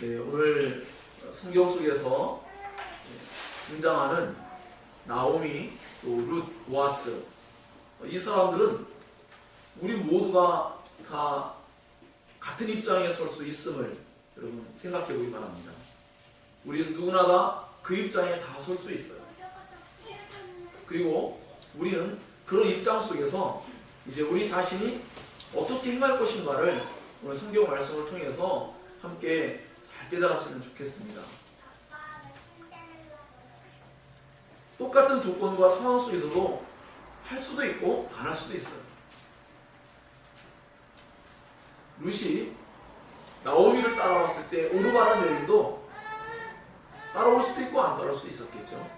네, 오늘 성경 속에서 등장하는 나오미, 또 룻, 보아스, 이 사람들은 우리 모두가 다 같은 입장에 설 수 있음을 여러분 생각해 보기 바랍니다. 우리는 누구나 다 그 입장에 다 설 수 있어요. 그리고 우리는 그런 입장 속에서 이제 우리 자신이 어떻게 행할 것인가를 오늘 성경 말씀을 통해서 함께 잘 깨달았으면 좋겠습니다. 똑같은 조건과 상황 속에서도 할 수도 있고 안 할 수도 있어요. 룻이 나오미를 따라왔을 때 오르바란 여인도 따라올 수도 있고 안 따라올 수도 있었겠죠.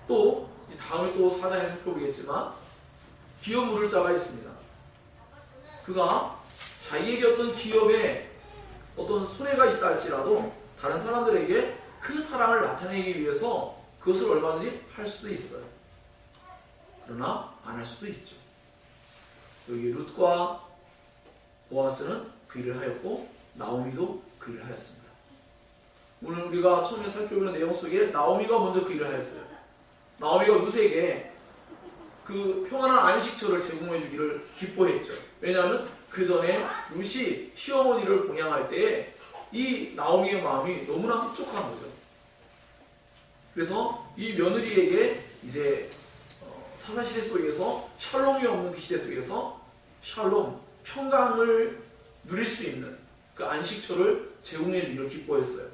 또 다음에 또 사장에 살펴보겠지만 기업 물을 자가 있습니다. 그가 자기에게 어떤 기업에 어떤 손해가 있다 할지라도 다른 사람들에게 그 사랑을 나타내기 위해서 그것을 얼마든지 할 수도 있어요. 그러나 안 할 수도 있죠. 여기 룻과 보아스는 그 일을 하였고 나오미도 그 일을 하였습니다. 오늘 우리가 처음에 살펴보는 내용 속에 나오미가 먼저 그 일을 하였어요. 나오미가 룻에게 그 평안한 안식처를 제공해 주기를 기뻐했죠. 왜냐하면 그 전에 룻이 시어머니를 봉양할 때에 이 나오미의 마음이 너무나 흡족한 거죠. 그래서 이 며느리에게 이제 사사시대 속에서 샬롬이 없는 그 시대 속에서 샬롬, 평강을 누릴 수 있는 그 안식처를 제공해 주기를 기뻐했어요.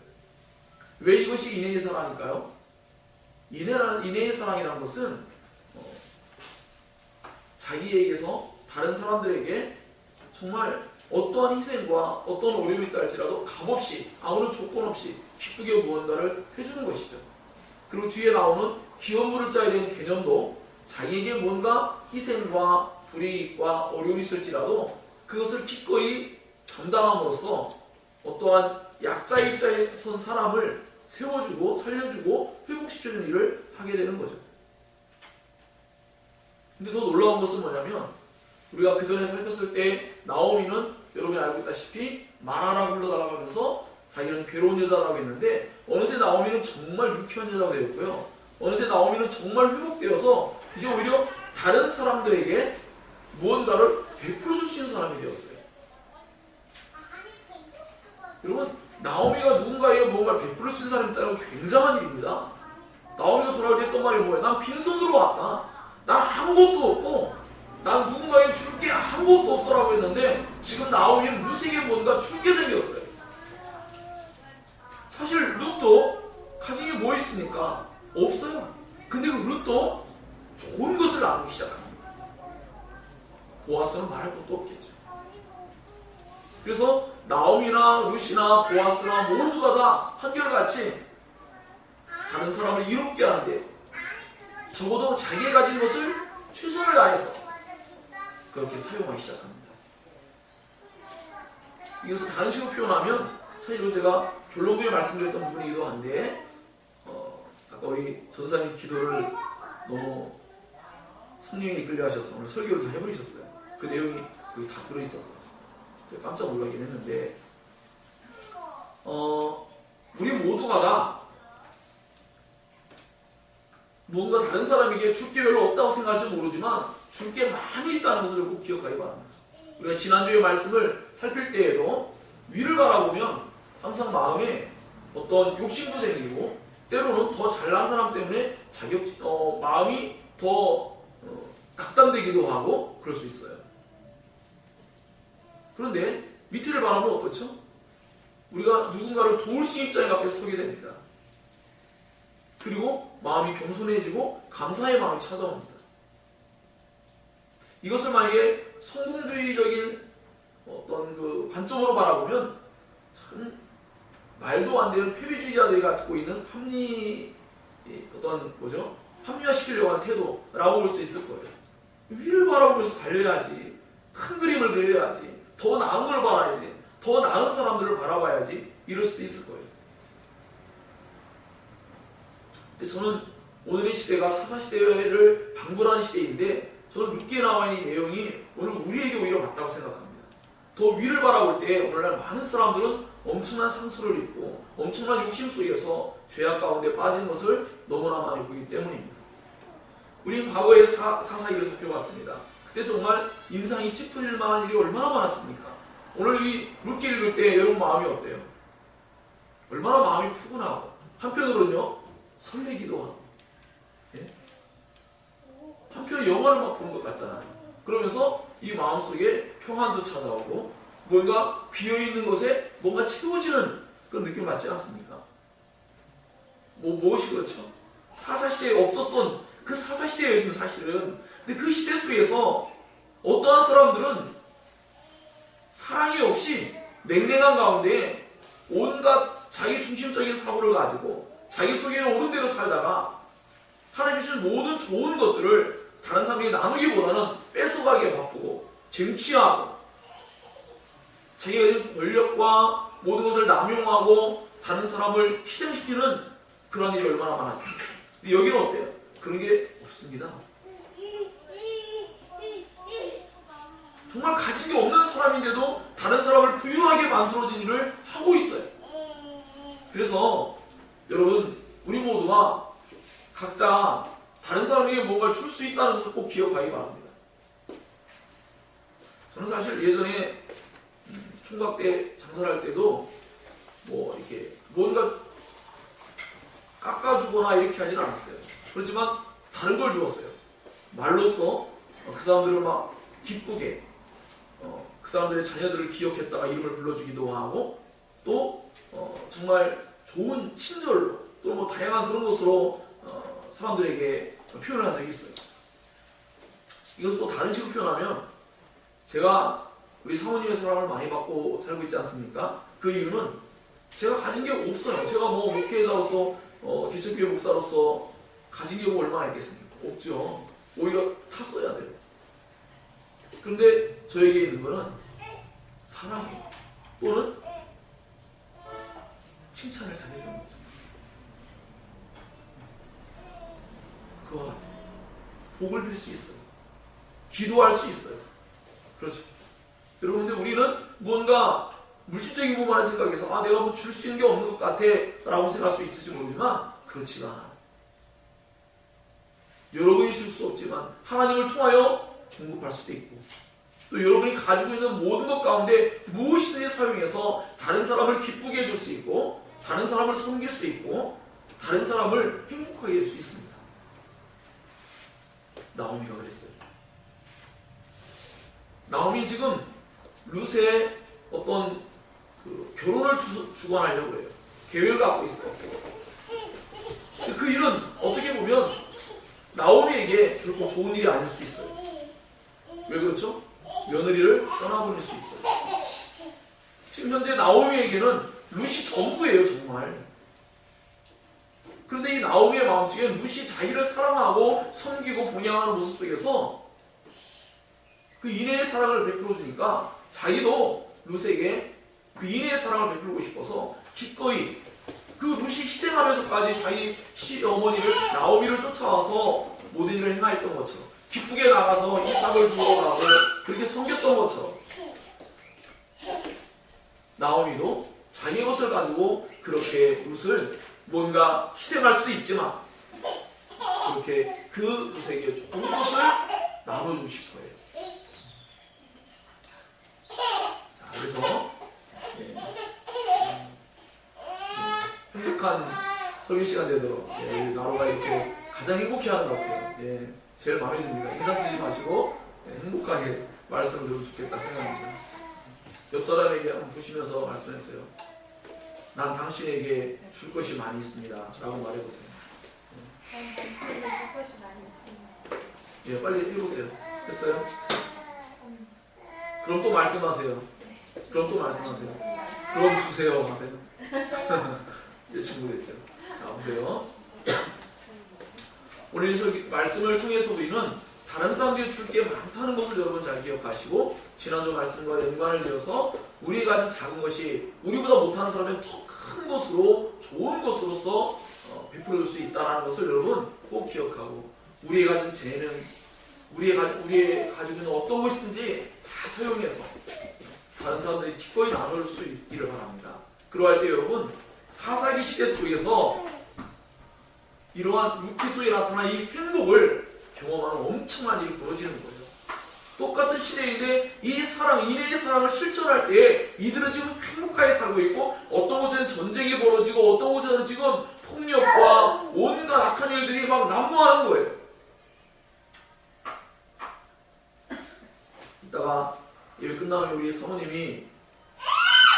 왜 이것이 인애의 사랑일까요? 인애의 사랑이라는 것은 자기에게서 다른 사람들에게 정말 어떠한 희생과 어떤 어려움이 있다 할지라도 값없이 아무런 조건 없이 기쁘게 무언가를 해주는 것이죠. 그리고 뒤에 나오는 기업 물을 자에 대한 개념도 자기에게 뭔가 희생과 불이익과 어려움이 있을지라도 그것을 기꺼이 감당함으로써 어떠한 약자의 입장에 선 사람을 세워주고 살려주고 회복시켜주는 일을 하게 되는 거죠. 근데 더 놀라운 것은 뭐냐면 우리가 그 전에 살폈을 때 나오미는 여러분이 알고 있다시피 마라라 불러달라고 하면서 자기는 괴로운 여자라고 했는데 어느새 나오미는 정말 유쾌한 여자가 되었고요. 어느새 나오미는 정말 회복되어서 이제 오히려 다른 사람들에게 무언가를 베풀어 줄 수 있는 사람이 되었어요. 여러분 나오미가 누군가에게 무언가를 베풀어 줄 수 있는 사람이 있다는 건 굉장한 일입니다. 나오미가 돌아올 때 했던 말이 뭐예요? 난 빈손으로 왔다. 난 아무것도 없고 난 누군가에게 줄 게 아무것도 없어라고 했는데 지금 나오미는 룻에게 뭔가 줄 게 생겼어요. 사실 룻도 가진 게 뭐 있습니까? 없어요. 근데 그 룻도 좋은 것을 나누기 시작합니다. 보아스는 말할 것도 없겠죠. 그래서 나오미나 룻이나 보아스나 모두가 다 한결같이 다른 사람을 이롭게 하는데 적어도 자기가 가진 것을 최선을 다해서 그렇게 사용하기 시작합니다. 이것을 다른 식으로 표현하면 사실은 제가 결론부에 말씀드렸던 부분이기도 한데 아까 우리 전사님 기도를 너무 성령에 이끌려 하셔서 오늘 설교를 다 해버리셨어요. 그 내용이 거기 다 들어있었어요. 깜짝 놀라긴 했는데 우리 모두가 다 뭔가 다른 사람에게 줄 게 별로 없다고 생각할지 모르지만 줄 게 많이 있다는 것을 꼭 기억하기 바랍니다. 우리가 지난주의 말씀을 살필 때에도 위를 바라보면 항상 마음에 어떤 욕심도 생기고 때로는 더 잘난 사람 때문에 마음이 더 각담되기도 하고 그럴 수 있어요. 그런데 밑을 바라보면 어떻죠? 우리가 누군가를 도울 수 있는 입장에 갑자기 서게 됩니다. 그리고 마음이 겸손해지고 감사의 마음이 찾아옵니다. 이것을 만약에 성공주의적인 어떤 그 관점으로 바라보면 참 말도 안 되는 패배주의자들이 갖고 있는 합리화시키려고 하는 태도라고 볼 수 있을 거예요. 위를 바라보면서 달려야지. 큰 그림을 그려야지. 더 나은 걸 봐야지. 더 나은 사람들을 바라봐야지. 이럴 수도 있을 거예요. 근데 저는 오늘의 시대가 사사시대를 방불하는 시대인데 저는 룻기에 나와 있는 내용이 오늘 우리에게 오히려 맞다고 생각합니다. 더 위를 바라볼 때 오늘날 많은 사람들은 엄청난 상처를 입고 엄청난 욕심 속에서 죄악 가운데 빠진 것을 너무나 많이 보기 때문입니다. 우리는 과거의 사사기를 살펴봤습니다. 그때 정말 인상이 찌푸릴 만한 일이 얼마나 많았습니까? 오늘 이 룻기 읽을 때 여러분 마음이 어때요? 얼마나 마음이 푸근하고 한편으로는요 설레기도 하고, 예? 한편에 영화를 막 보는 것 같잖아요. 그러면서 이 마음속에 평안도 찾아오고 뭔가 비어있는 것에 뭔가 채워지는 그런 느낌을 받지 않습니까? 무엇이 그렇죠? 사사시대에 없었던 그 사사시대예요 지금 사실은. 근데 그 시대 속에서 어떠한 사람들은 사랑이 없이 냉랭한 가운데 온갖 자기 중심적인 사고를 가지고 자기 속에 옳은 대로 살다가 하나님이 주신 모든 좋은 것들을 다른 사람에게 나누기보다는 뺏어가기에 바쁘고 쟁취하고 자기가 가진 권력과 모든 것을 남용하고 다른 사람을 희생시키는 그런 일이 얼마나 많았습니까? 근데 여기는 어때요? 그런 게 없습니다. 정말 가진 게 없는 사람인데도 다른 사람을 부유하게 만들어진 일을 하고 있어요. 그래서 여러분 우리 모두가 각자 다른 사람에게 뭔가를 줄 수 있다는 것을 꼭 기억하기 바랍니다. 저는 사실 예전에 총각 때 장사를 할 때도 뭐 이렇게 뭔가 깎아주거나 이렇게 하진 않았어요. 그렇지만 다른 걸 주었어요. 말로써 그 사람들을 막 기쁘게 그 사람들의 자녀들을 기억했다가 이름을 불러주기도 하고 또 정말 좋은 친절로 또 뭐 다양한 그런 것으로 사람들에게 표현을 한 적이 있어요. 이것을 또 다른 식으로 표현하면 제가 우리 사모님의 사랑을 많이 받고 살고 있지 않습니까? 그 이유는 제가 가진 게 없어요. 제가 뭐 목회자로서 개척교회 목사로서 가진 게 뭐 얼마나 있겠습니까? 없죠. 오히려 다 써야 돼요. 그런데 저에게 있는 거는 사랑이에요. 또는 칭찬을 잘해주는 거죠. 그와 같아요. 복을 빌 수 있어요. 기도할 수 있어요. 그렇죠. 여러분, 근데 우리는 뭔가 물질적인 부분을 생각해서 내가 뭐 줄 수 있는 게 없는 것 같아 라고 생각할 수 있을지 모르지만 그렇지가 않아요. 여러분이 줄 수 없지만 하나님을 통하여 공급할 수도 있고 또 여러분이 가지고 있는 모든 것 가운데 무엇이든지 사용해서 다른 사람을 기쁘게 해줄 수 있고 다른 사람을 섬길 수 있고 다른 사람을 행복하게 해줄 수 있습니다. 나오미가 그랬어요. 나오미 지금 룻의 어떤 그 결혼을 주관하려고 해요. 계획을 갖고 있어요. 그 일은 어떻게 보면 나오미에게 결코 좋은 일이 아닐 수 있어요. 왜 그렇죠? 며느리를 떠나보낼 수 있어요. 지금 현재 나오미에게는 룻이 전부예요, 정말. 그런데 이 나오미의 마음속에 룻이 자기를 사랑하고 섬기고 봉양하는 모습 속에서 그 인애의 사랑을 베풀어 주니까 자기도 룻에게 그 인애의 사랑을 베풀고 싶어서 기꺼이 그 룻이 희생하면서까지 자기 시어머니를 나오미를 쫓아와서 모든 일을 행하였던 것처럼 기쁘게 나가서 이삭을 주러 가고 그렇게 섬겼던 것처럼 나오미도 자기 것을 가지고 그렇게 룻을 뭔가 희생할 수도 있지만 그렇게 그 룻에게 좋은 것을 나눠주고 싶어요. 자, 그래서 행복한 설교 시간 되도록 나로가 이렇게 가장 행복해하는 것 같아요. 제일 마음에 듭니다. 인상 쓰지 마시고 행복하게 말씀을 들으면 좋겠다 생각합니다. 옆 사람에게 한번 보시면서 말씀하세요. 난 당신에게 줄 것이 많이 있습니다. 라고 말해보세요. 줄 것이 많이 있습니다. 빨리 해보세요. 됐어요? 그럼 또 말씀하세요. 그럼 또 말씀하세요. 그럼 주세요. 하세요. 이제 친구됐죠. 자, 보세요. 오늘 말씀을 통해서 우리는 다른 사람들이 줄 게 많다는 것을 여러분 잘 기억하시고 지난주 말씀과 연관을 지어서 우리가 가진 작은 것이 우리보다 못하는 사람은 더 큰 것으로 좋은 것으로서 베풀어줄 수 있다는 것을 여러분 꼭 기억하고 우리가 가진 재능, 우리가 가지고 있는 어떤 것이든지 다 사용해서 다른 사람들이 기꺼이 나눌 수 있기를 바랍니다. 그러할 때 여러분 사사기 시대 속에서 이러한 루키 속에 나타난 이 행복을 경험하는 엄청난 일이 벌어지는 거예요. 똑같은 시대인데 이 사랑, 인애의 사랑을 실천할 때 이들은 지금 행복하게 살고 있고 어떤 곳에는 전쟁이 벌어지고 어떤 곳에는 지금 폭력과 온갖 악한 일들이 막 난무하는 거예요. 이따가 예배 끝나면 우리 사모님이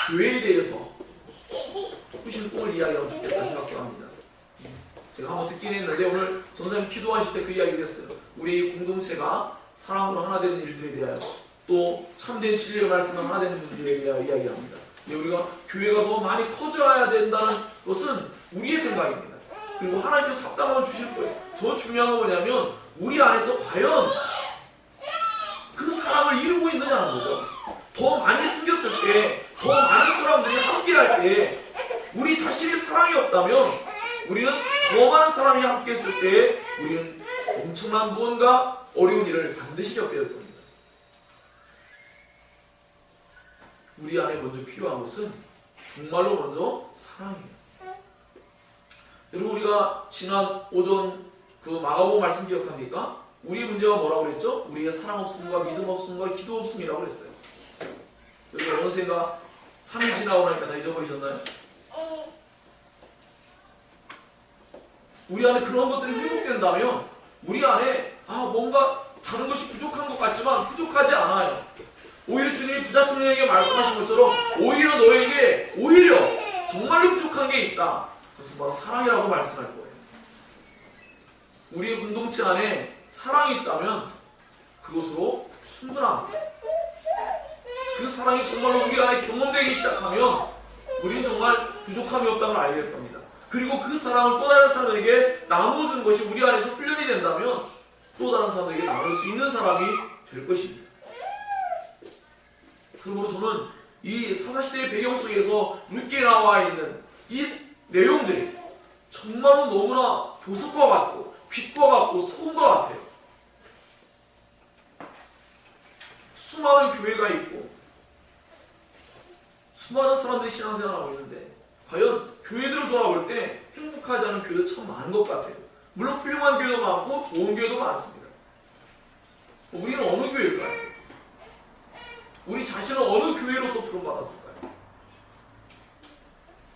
교회에 대해서 꾸신 꿈을 이야기하고 싶겠다는 생각도 합니다. 제가 한번 듣긴 했는데 오늘 전사님 기도하실 때 그 이야기를 했어요. 우리 공동체가 사랑으로 하나 되는 일들에 대하여 또 참된 진리의 말씀을 하나 되는 분들에 대하여 이야기합니다. 우리가 교회가 더 많이 커져야 된다는 것은 우리의 생각입니다. 그리고 하나님께서 합당함을 주실 거예요. 더 중요한 건 뭐냐면 우리 안에서 과연 그 사랑을 이루고 있느냐는 거죠. 더 많이 생겼을 때, 더 많은 사람들이 함께 할 때 우리 자신의 사랑이 없다면 우리는 더 많은 사람이 함께 했을 때 우리는 엄청난 무언가 어려운 일을 반드시 겪게 될 겁니다. 우리 안에 먼저 필요한 것은 정말로 먼저 사랑이에요. 여러분 우리가 지난 오전 그 마가복음 말씀 기억합니까? 우리의 문제가 뭐라고 그랬죠? 우리의 사랑 없음과 믿음 없음과 기도 없음이라고 그랬어요. 여기 어느샌가 3일 지나고 나니까 다 잊어버리셨나요? 우리 안에 그런 것들이 회복된다면 우리 안에 뭔가 다른 것이 부족한 것 같지만 부족하지 않아요. 오히려 주님이 부자청년에게 말씀하신 것처럼 오히려 너에게 오히려 정말로 부족한 게 있다. 그것은 바로 사랑이라고 말씀할 거예요. 우리의 공동체 안에 사랑이 있다면 그것으로 충분합니다. 그 사랑이 정말로 우리 안에 경험되기 시작하면 우리는 정말 부족함이 없다는 걸 알게 될 겁니다. 그리고 그 사랑을 또 다른 사람에게 나누어주는 것이 우리 안에서 훈련이 된다면 또 다른 사람에게 나눌 수 있는 사람이 될 것입니다. 그러므로 저는 이 사사시대의 배경 속에서 룻기에 나와 있는 이 내용들이 정말로 너무나 보석과 같고 빛과 같고 소금과 같아요. 수많은 교회가 있고 수많은 사람들이 신앙생활하고 있는데 과연 교회들을 돌아볼 때 행복하지 않은 교회도 참 많은 것 같아요. 물론 훌륭한 교회도 많고 좋은 교회도 많습니다. 우리는 어느 교회일까요? 우리 자신은 어느 교회로서 부름받았을까요?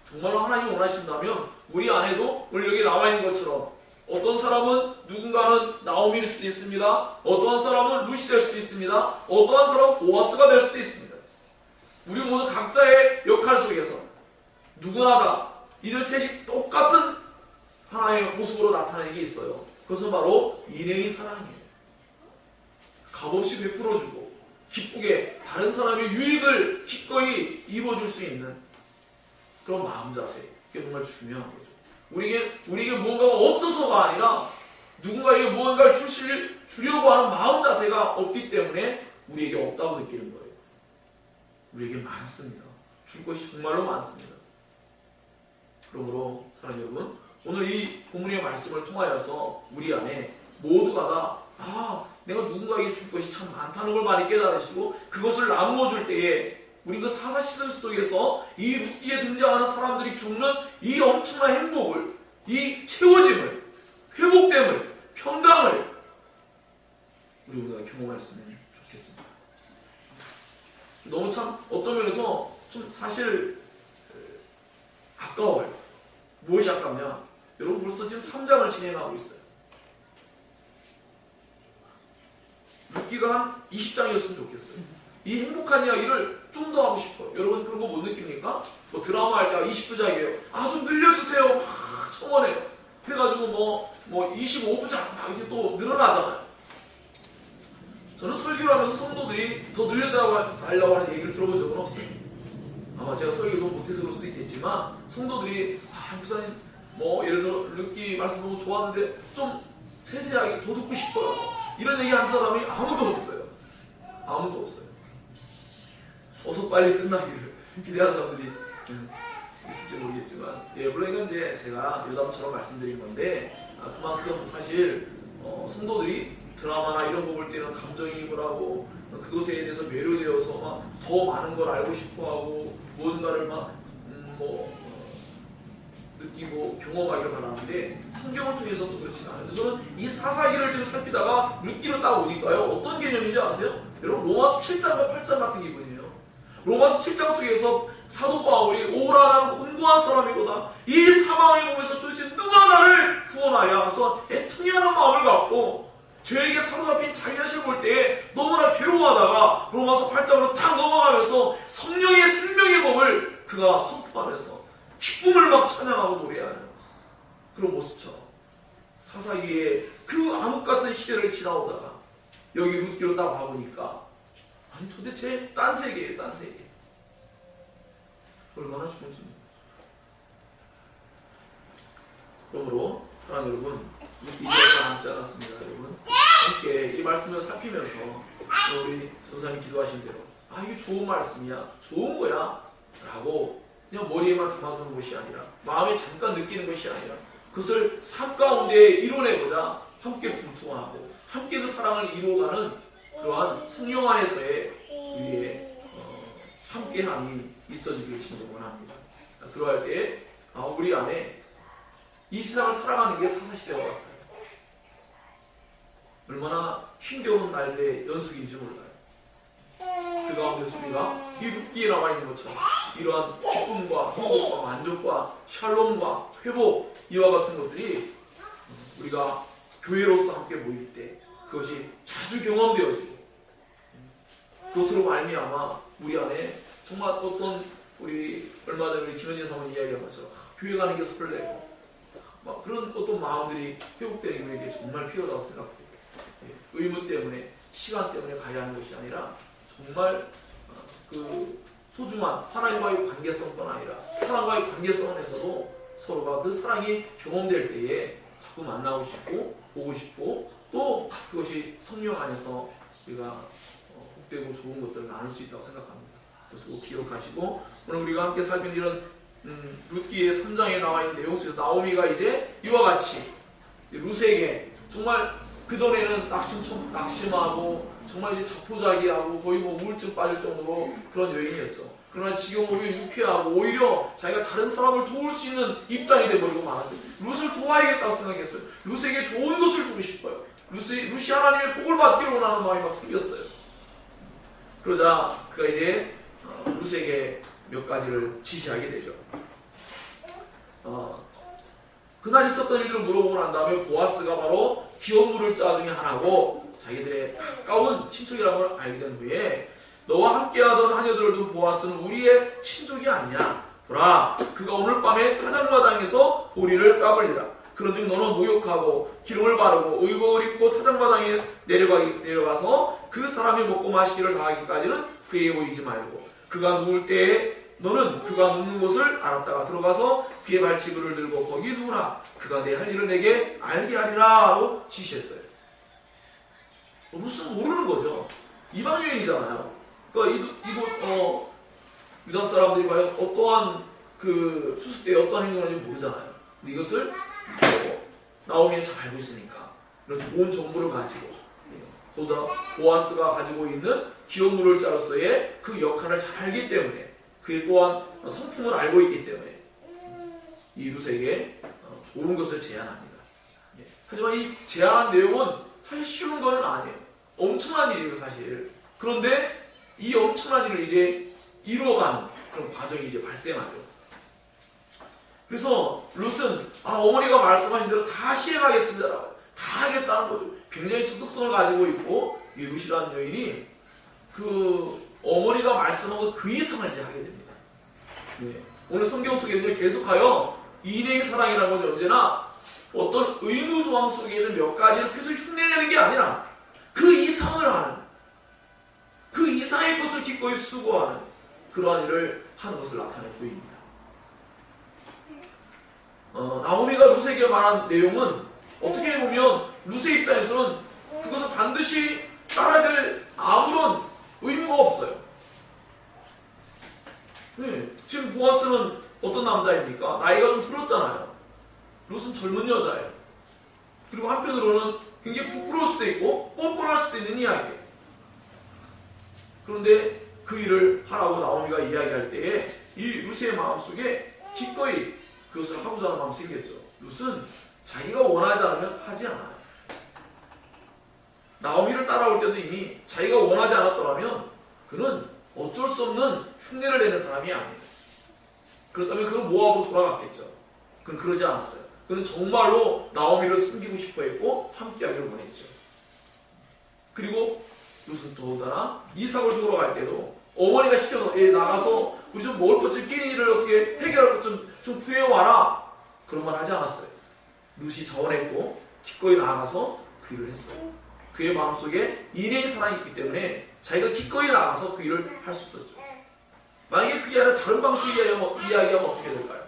정말로 하나님이 원하신다면 우리 안에도 오늘 여기 나와 있는 것처럼 어떤 사람은 누군가는 나오미일 수도 있습니다. 어떠한 사람은 룻이 될 수도 있습니다. 어떠한 사람은 보아스가 될 수도 있습니다. 우리 모두 각자의 역할 속에서 누구나 다 이들 셋이 똑같은 하나의 모습으로 나타내는 게 있어요. 그것은 바로 인애의 사랑이에요. 값없이 베풀어주고 기쁘게 다른 사람의 유익을 기꺼이 입어줄 수 있는 그런 마음 자세. 그게 정말 중요한 거죠. 우리에게 무언가가 없어서가 아니라 누군가에게 무언가를 주려고 하는 마음 자세가 없기 때문에 우리에게 없다고 느끼는 거예요. 우리에게 많습니다. 줄 것이 정말로 많습니다. 그러므로 사랑하는 여러분, 오늘 이 본문의 말씀을 통하여서 우리 안에 모두가 다 내가 누군가에게 줄 것이 참 많다는 걸 많이 깨달으시고 그것을 나누어 줄 때에 우리 그 사사시대 속에서 이 룻기에 등장하는 사람들이 겪는 이 엄청난 행복을, 이 채워짐을, 회복됨을, 평강을 우리가 경험했으면 좋겠습니다. 너무 참 어떤 면에서 좀 사실 아까워요. 무엇이 아깝냐? 여러분 벌써 지금 3장을 진행하고 있어요. 룻기가 한 20장이었으면 좋겠어요. 이 행복한 이야기를 좀 더 하고 싶어요. 여러분 그런 거 못 느낍니까? 뭐 드라마 할 때 20부작이에요. 좀 늘려주세요. 청원해요. 그래가지고 뭐 25부작 막 이렇게 또 늘어나잖아요. 저는 설교를 하면서 성도들이 더 늘려달라고 하는 얘기를 들어본 적은 없어요. 아마 제가 설교도 못해서 그럴 수도 있겠지만 성도들이 목사님 예를 들어 룻기 말씀 너무 좋았는데 좀 세세하게 더 듣고 싶어요. 이런 얘기 하는 사람이 아무도 없어요. 아무도 없어요. 어서 빨리 끝나기를 기대하는 사람들이 있을지 모르겠지만 물론 이건 이제 제가 요담처럼 말씀드린 건데 그만큼 사실 성도들이 드라마나 이런 거 볼 때는 감정이입을 하고 그것에 대해서 매료되어서 막 더 많은 걸 알고 싶어하고 무언가를 막 느끼고 경험하기를 바라는데 성경을 통해서도 그렇지가 않아요. 저는 이 사사기를 좀 살피다가 룻기로 딱 오니까요. 어떤 개념인지 아세요? 여러분 로마서 7장과 8장 같은 기분이에요. 로마서 7장 속에서 사도 바울이 오라 나는 곤고한 사람이로다. 이 사망의 몸에서 도대체 누가 나를 구원하랴 하면서 애통이 하는 마음을 갖고 죄에게 사로잡힌 자기 자신을 볼 때에 너무나 괴로워하다가 로마서 8장으로 딱 넘어가면서 성령의 생명의 법을 그가 선포하면서 기쁨을 막 찬양하고 노래하는 그런 모습처럼 사사기의 그 암흑 같은 시대를 지나오다가 여기 룻기로 딱 와보니까 아니 도대체 딴 세계예요. 딴 세계. 얼마나 좋은지. 그러므로 사랑하는 여러분 룻기가 남지 않았습니다. 여러분 함께 이 말씀을 살피면서 우리 전사님 기도하신 대로 이게 좋은 말씀이야. 좋은 거야. 라고 그냥 머리에만 담아두는 것이 아니라 마음에 잠깐 느끼는 것이 아니라 그것을 삶 가운데 이뤄내고자 함께 분투하고 함께 그 사랑을 이루어가는 그러한 성령 안에서의 우리의 함께함이 있어지길 진정 원합니다. 그러할 때 우리 안에 이 세상을 살아가는 게 사사시대와 같아요. 얼마나 힘겨운 날의 연속인지 몰라요. 그 가운데서 우리가 이 룻기에 나와 있는 것처럼 이러한 기쁨과 행복과 만족과 샬롬과 회복 이와 같은 것들이 우리가 교회로서 함께 모일 때 그것이 자주 경험되어지고 그것으로 말미암아 우리 안에 정말 어떤 우리 얼마 전에 우리 김현진 사모님 이야기한 것처럼 교회 가는 게 설레고 막 그런 어떤 마음들이 회복되는 우리에게 정말 필요하다고 생각해요. 의무 때문에 시간 때문에 가야 하는 것이 아니라 정말 그 소중한 하나님과의 관계성뿐 아니라 사랑과의 관계성 안에서도 서로가 그 사랑이 경험될 때에 자꾸 만나고 싶고 보고 싶고 또 그것이 성령 안에서 우리가 복되고 좋은 것들을 나눌 수 있다고 생각합니다. 그래서 꼭 기억하시고 오늘 우리가 함께 살핀 이런 룻기의 3장에 나와 있는 내용 속에서 나오미가 이제 이와 같이 룻에게 정말 그전에는 낙심하고 정말 이제 자포자기하고 거의 우울증 빠질 정도로 그런 여인이었죠. 그러나 지금 오히려 유쾌하고 오히려 자기가 다른 사람을 도울 수 있는 입장이 되어버리고 말았어요. 룻을 도와야겠다고 생각했어요. 룻에게 좋은 것을 주고 싶어요. 룻이 하나님의 복을 받기를 원하는 마음이 막 생겼어요. 그러자 그가 이제 룻에게 몇 가지를 지시하게 되죠. 그날 있었던 일들을 물어보고 난 다음에 보아스가 바로 기업물을 자 중에 하나고 자기들의 가까운 친척이라는 걸 알게 된 후에 너와 함께하던 하녀들을 둔 보아스는 우리의 친족이 아니냐. 보라, 그가 오늘 밤에 타작마당에서 보리를 까불리라. 그런즉 너는 모욕하고 기름을 바르고 의복을 입고 타작마당에 내려가서 그 사람이 먹고 마시기를 다하기까지는 그에게 보이지 말고 그가 누울 때에 너는 그가 눕는 곳을 알았다가 들어가서 그의 발치구를 들고 거기 누우라. 그가 내 할 일을 내게 알게 하리라 하고 지시했어요. 무슨 모르는 거죠. 이방 여인이잖아요. 그러니까 이곳 유다 사람들이 과연 어떠한 그 추수 때 어떠한 행동을 하는지 모르잖아요. 근데 이것을 나오미는 잘 알고 있으니까 이런 좋은 정보를 가지고 또 보아스가 가지고 있는 기업물을 자로서의 그 역할을 잘 알기 때문에 그에 또한 성품을 알고 있기 때문에 이 룻에게 좋은 것을 제안합니다. 하지만 이 제안한 내용은 사실 쉬운 건 아니에요. 엄청난 일이에요, 사실. 그런데 이 엄청난 일을 이제 이루어가는 그런 과정이 이제 발생하죠. 그래서 룻은 어머니가 말씀하신 대로 다 시행하겠습니다라고 다 하겠다는 거죠. 굉장히 적극성을 가지고 있고 이 룻이라는 여인이 그 어머니가 말씀한 그 이상을 이제 하게 됩니다. 네. 오늘 성경 속에는 계속하여 인애의 사랑이라는 건 언제나 어떤 의무조항 속에 있는 몇 가지를 계속 흉내내는 게 아니라 그 이상을 하는 그 이상의 것을 기꺼이 수고하는 그러한 일을 하는 것을 나타내 보입니다. 나오미가 룻에게 말한 내용은 어떻게 보면 룻의 입장에서는 그것을 반드시 따라야 될 아무런 의무가 없어요. 네, 지금 보아스는 어떤 남자입니까? 나이가 좀 들었잖아요. 룻은 젊은 여자예요. 그리고 한편으로는 굉장히 부끄러울 수도 있고 뻔뻔할 수도 있는 이야기예요. 그런데 그 일을 하라고 나오미가 이야기할 때에 이 룻의 마음속에 기꺼이 그것을 하고자 하는 마음이 생겼죠. 룻은 자기가 원하지 않으면 하지 않아요. 나오미를 따라올 때도 이미 자기가 원하지 않았더라면 그는 어쩔 수 없는 흉내를 내는 사람이 아니에요. 그렇다면 그는 모압으로 돌아갔겠죠. 그는 그러지 않았어요. 그는 정말로 나오미를 섬기고 싶어 했고 함께하기를 원했죠. 그리고 룻은 더군다나 이삭을 주러 갈 때도 어머니가 시켜서 나가서 우리 좀 먹을 것 좀 끼니를 어떻게 해결할 것 좀 구해와라. 그런 말 하지 않았어요. 룻이 자원했고 기꺼이 나가서 그 일을 했어요. 그의 마음속에 인애의 사랑이 있기 때문에 자기가 기꺼이 나가서 그 일을 할 수 있었죠. 만약에 그게 아니라 다른 방식으로 이야기하면 어떻게 될까요?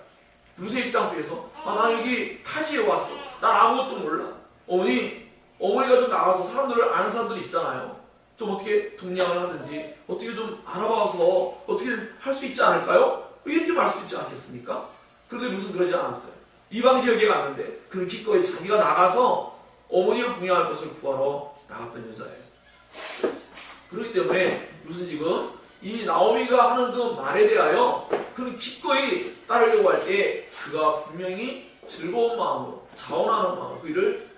룻의 입장 속에서 나 여기 타지에 왔어. 난 아무것도 몰라. 어머니가 좀 나가서 사람들을 아는 사람들 있잖아요. 좀 어떻게 동냥을 하든지 어떻게 좀 알아봐서 어떻게 할 수 있지 않을까요? 이렇게 말 수 있지 않겠습니까? 그런데 룻은 그러지 않았어요. 이방 지역에 갔는데 그는 기꺼이 자기가 나가서 어머니를 봉양할 것을 구하러 나갔던 여자예요. 그렇기 때문에 룻은 지금 이 나오미가 하는 그 말에 대하여 그는 기꺼이 따르려고 할 때 그가 분명히 즐거운 마음으로 자원하는 마음으로 그 일을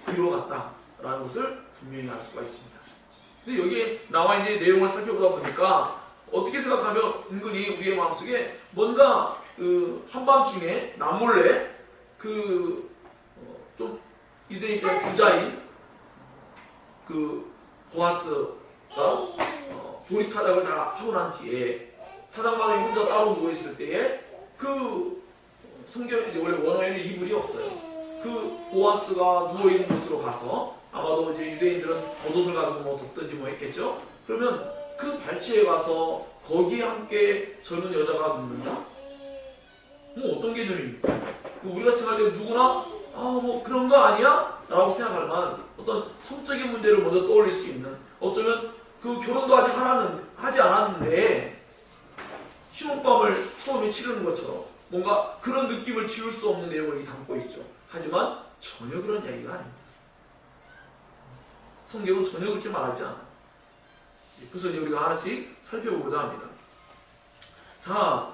이루어갔다라는 것을 분명히 알 수가 있습니다. 근데 여기에 나와 있는 내용을 살펴보다 보니까 어떻게 생각하면 은근히 우리의 마음속에 뭔가 그 한밤중에 남몰래 좀 이들이 그냥 부자인 그 보아스가 보리타작을 다 하고 난 뒤에 타작마당에 혼자 따로 누워있을 때에 그 성경에 원래 원어에는 이불이 없어요. 그 보아스가 누워있는 곳으로 가서 아마도 이제 유대인들은 겉옷을 가지고 뭐 덮든지 뭐 했겠죠. 그러면 그 발치에 가서 거기에 함께 젊은 여자가 눕는다? 뭐 어떤 개념입니까? 우리가 생각할 때 누구나 뭐 그런 거 아니야? 라고 생각할 만한 어떤 성적인 문제를 먼저 떠올릴 수 있는, 어쩌면 그 결혼도 아직 하지 않았는데 신혼밤을 처음에 치르는 것처럼 뭔가 그런 느낌을 지울 수 없는 내용을 담고 있죠. 하지만 전혀 그런 이야기가 아닙니다. 성경은 전혀 그렇게 말하지 않아요. 그래서 우리가 하나씩 살펴보고자 합니다. 자,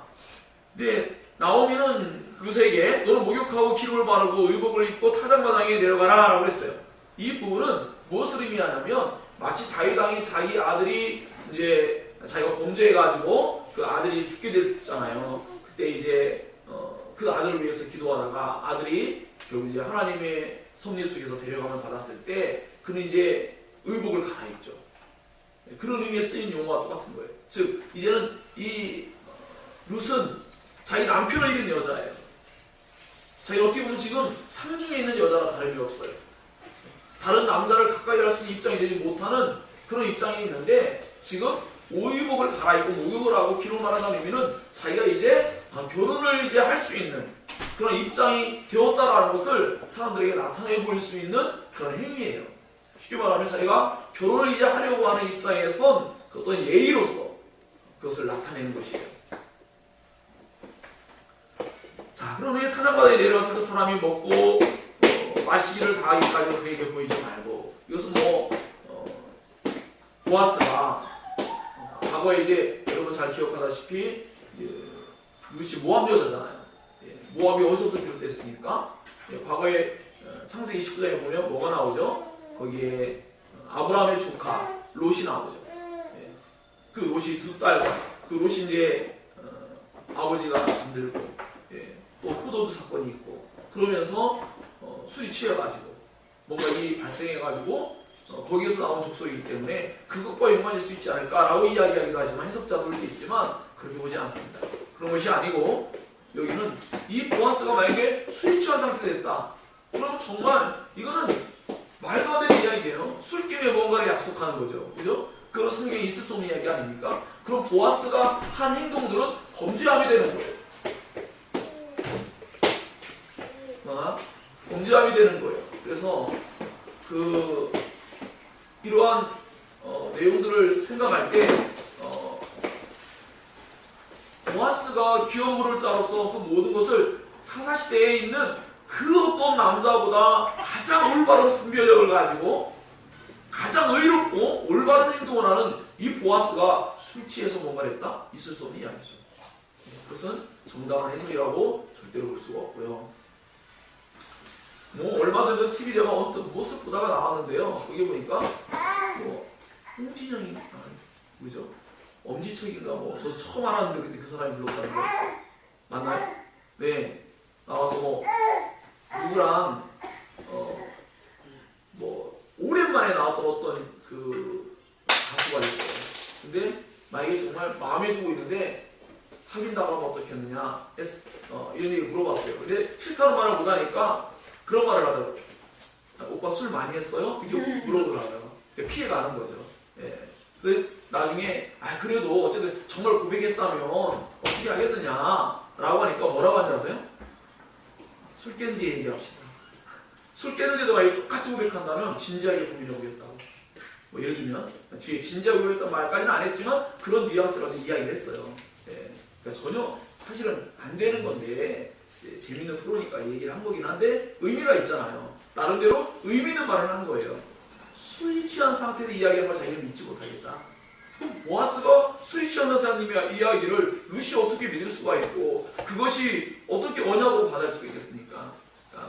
근데 나오미는 룻에게 너는 목욕하고 기름을 바르고 의복을 입고 타작마당에 내려가라 라고 했어요. 이 부분은 무엇을 의미하냐면 마치 다윗 왕이 자기 아들이 이제 자기가 범죄해가지고 그 아들이 죽게 됐잖아요. 그때 이제 그 아들을 위해서 기도하다가 아들이 결국 이제 하나님의 섭리 속에서 데려감을 받았을 때 그는 이제 의복을 갈아입죠. 그런 의미에 쓰인 용어와 똑같은 거예요. 즉 이제는 이 룻은 자기 남편을 잃은 여자예요. 자기 어떻게 보면 지금 상중에 있는 여자라 다름이 없어요. 다른 남자를 가까이 할 수 있는 입장이 되지 못하는 그런 입장이 있는데 지금 오유복을 갈아입고 목욕을 하고 기름을 바른다는 의미는 자기가 이제 결혼을 이제 할 수 있는 그런 입장이 되었다라는 것을 사람들에게 나타내 보일 수 있는 그런 행위예요. 쉽게 말하면 자기가 결혼을 이제 하려고 하는 입장에 선 어떤 예의로서 그것을 나타내는 것이에요. 자, 그러면 타작마당에 내려와서 그 사람이 먹고 마시기를 다 하기까지 그에게 보이지 말고, 이것은 보아스가 과거에 이제 여러분 잘 기억하다시피 룻이 모압 여자잖아요. 모압이 어디서부터 비롯됐습니까? 과거에 창세기 29장에 보면 뭐가 나오죠? 거기에 아브라함의 조카 롯이 나오죠. 그 롯이 두 딸과 그 롯이 이제 아버지가 잠들고 또 포도주 사건이 있고 그러면서 술이 취해가지고 뭔가 일이 발생해가지고 거기에서 나온 족속이기 때문에 그것과 연관일 수 있지 않을까라고 이야기하기도 하지만 해석자들도 있지만 그렇게 보지 않습니다. 그런 것이 아니고 여기는 이 보아스가 만약에 술이 취한 상태가 됐다. 그럼 정말 이거는 말도 안 되는 이야기예요. 술김에 뭔가를 약속하는 거죠. 그죠? 그런 성경에 있을 수 없는 이야기 아닙니까? 그럼 보아스가 한 행동들은 범죄함이 되는 거예요. 범죄함이 되는 거예요. 그래서 이러한 내용들을 생각할 때 보아스가 기업물을 자로서 그 모든 것을 사사시대에 있는 그 어떤 남자보다 가장 올바른 분별력을 가지고 가장 의롭고 올바른 행동을 하는 이 보아스가 술 취해서 뭔가를 했다? 있을 수 없는 이야기죠. 그것은 정당한 해석이라고 절대로 볼 수가 없고요. 뭐 얼마 전에 TV 제가 언뜻 무엇을 보다가 나왔는데요. 거기 보니까 뭐 홍진영이 뭐죠? 엄지척인가 뭐 저도 처음 알았는데 그때 그 사람이 불렀다는 거 맞나요? 네, 나와서 뭐 누구랑 뭐 오랜만에 나왔던 어떤 그 가수가 있어요. 근데 만약에 정말 마음에 두고 있는데 사귄다고 하면 어떻게 했느냐 이런 얘기를 물어봤어요. 근데 싫다는 말을 못하니까 그런 말을 하더라고요. 오빠 술 많이 했어요? 이렇게 물어보더라고요. 피해가는 거죠. 예. 근데 나중에 그래도 어쨌든 정말 고백했다면 어떻게 하겠느냐 라고 하니까 뭐라고 하는지 아세요? 술 깬 뒤에 얘기합시다. 술 깨는데도 만약에 똑같이 고백한다면 진지하게 고민해보겠다고. 뭐 예를 들면 뒤에 진지하게 고백했던 말까지는 안 했지만 그런 뉘앙스라도 이야기를 했어요. 예. 그러니까 전혀 사실은 안 되는 건데 재밌는 프로니까 얘기를 한 거긴 한데 의미가 있잖아요. 나름대로 의미 있는 말을 한 거예요. 술이 취한 상태에서 이야기하는 걸 자기는 믿지 못하겠다. 그럼 보아스가 술이 취한다는 이야기를 루시 어떻게 믿을 수가 있고 그것이 어떻게 언약으로 받을 수가 있겠습니까?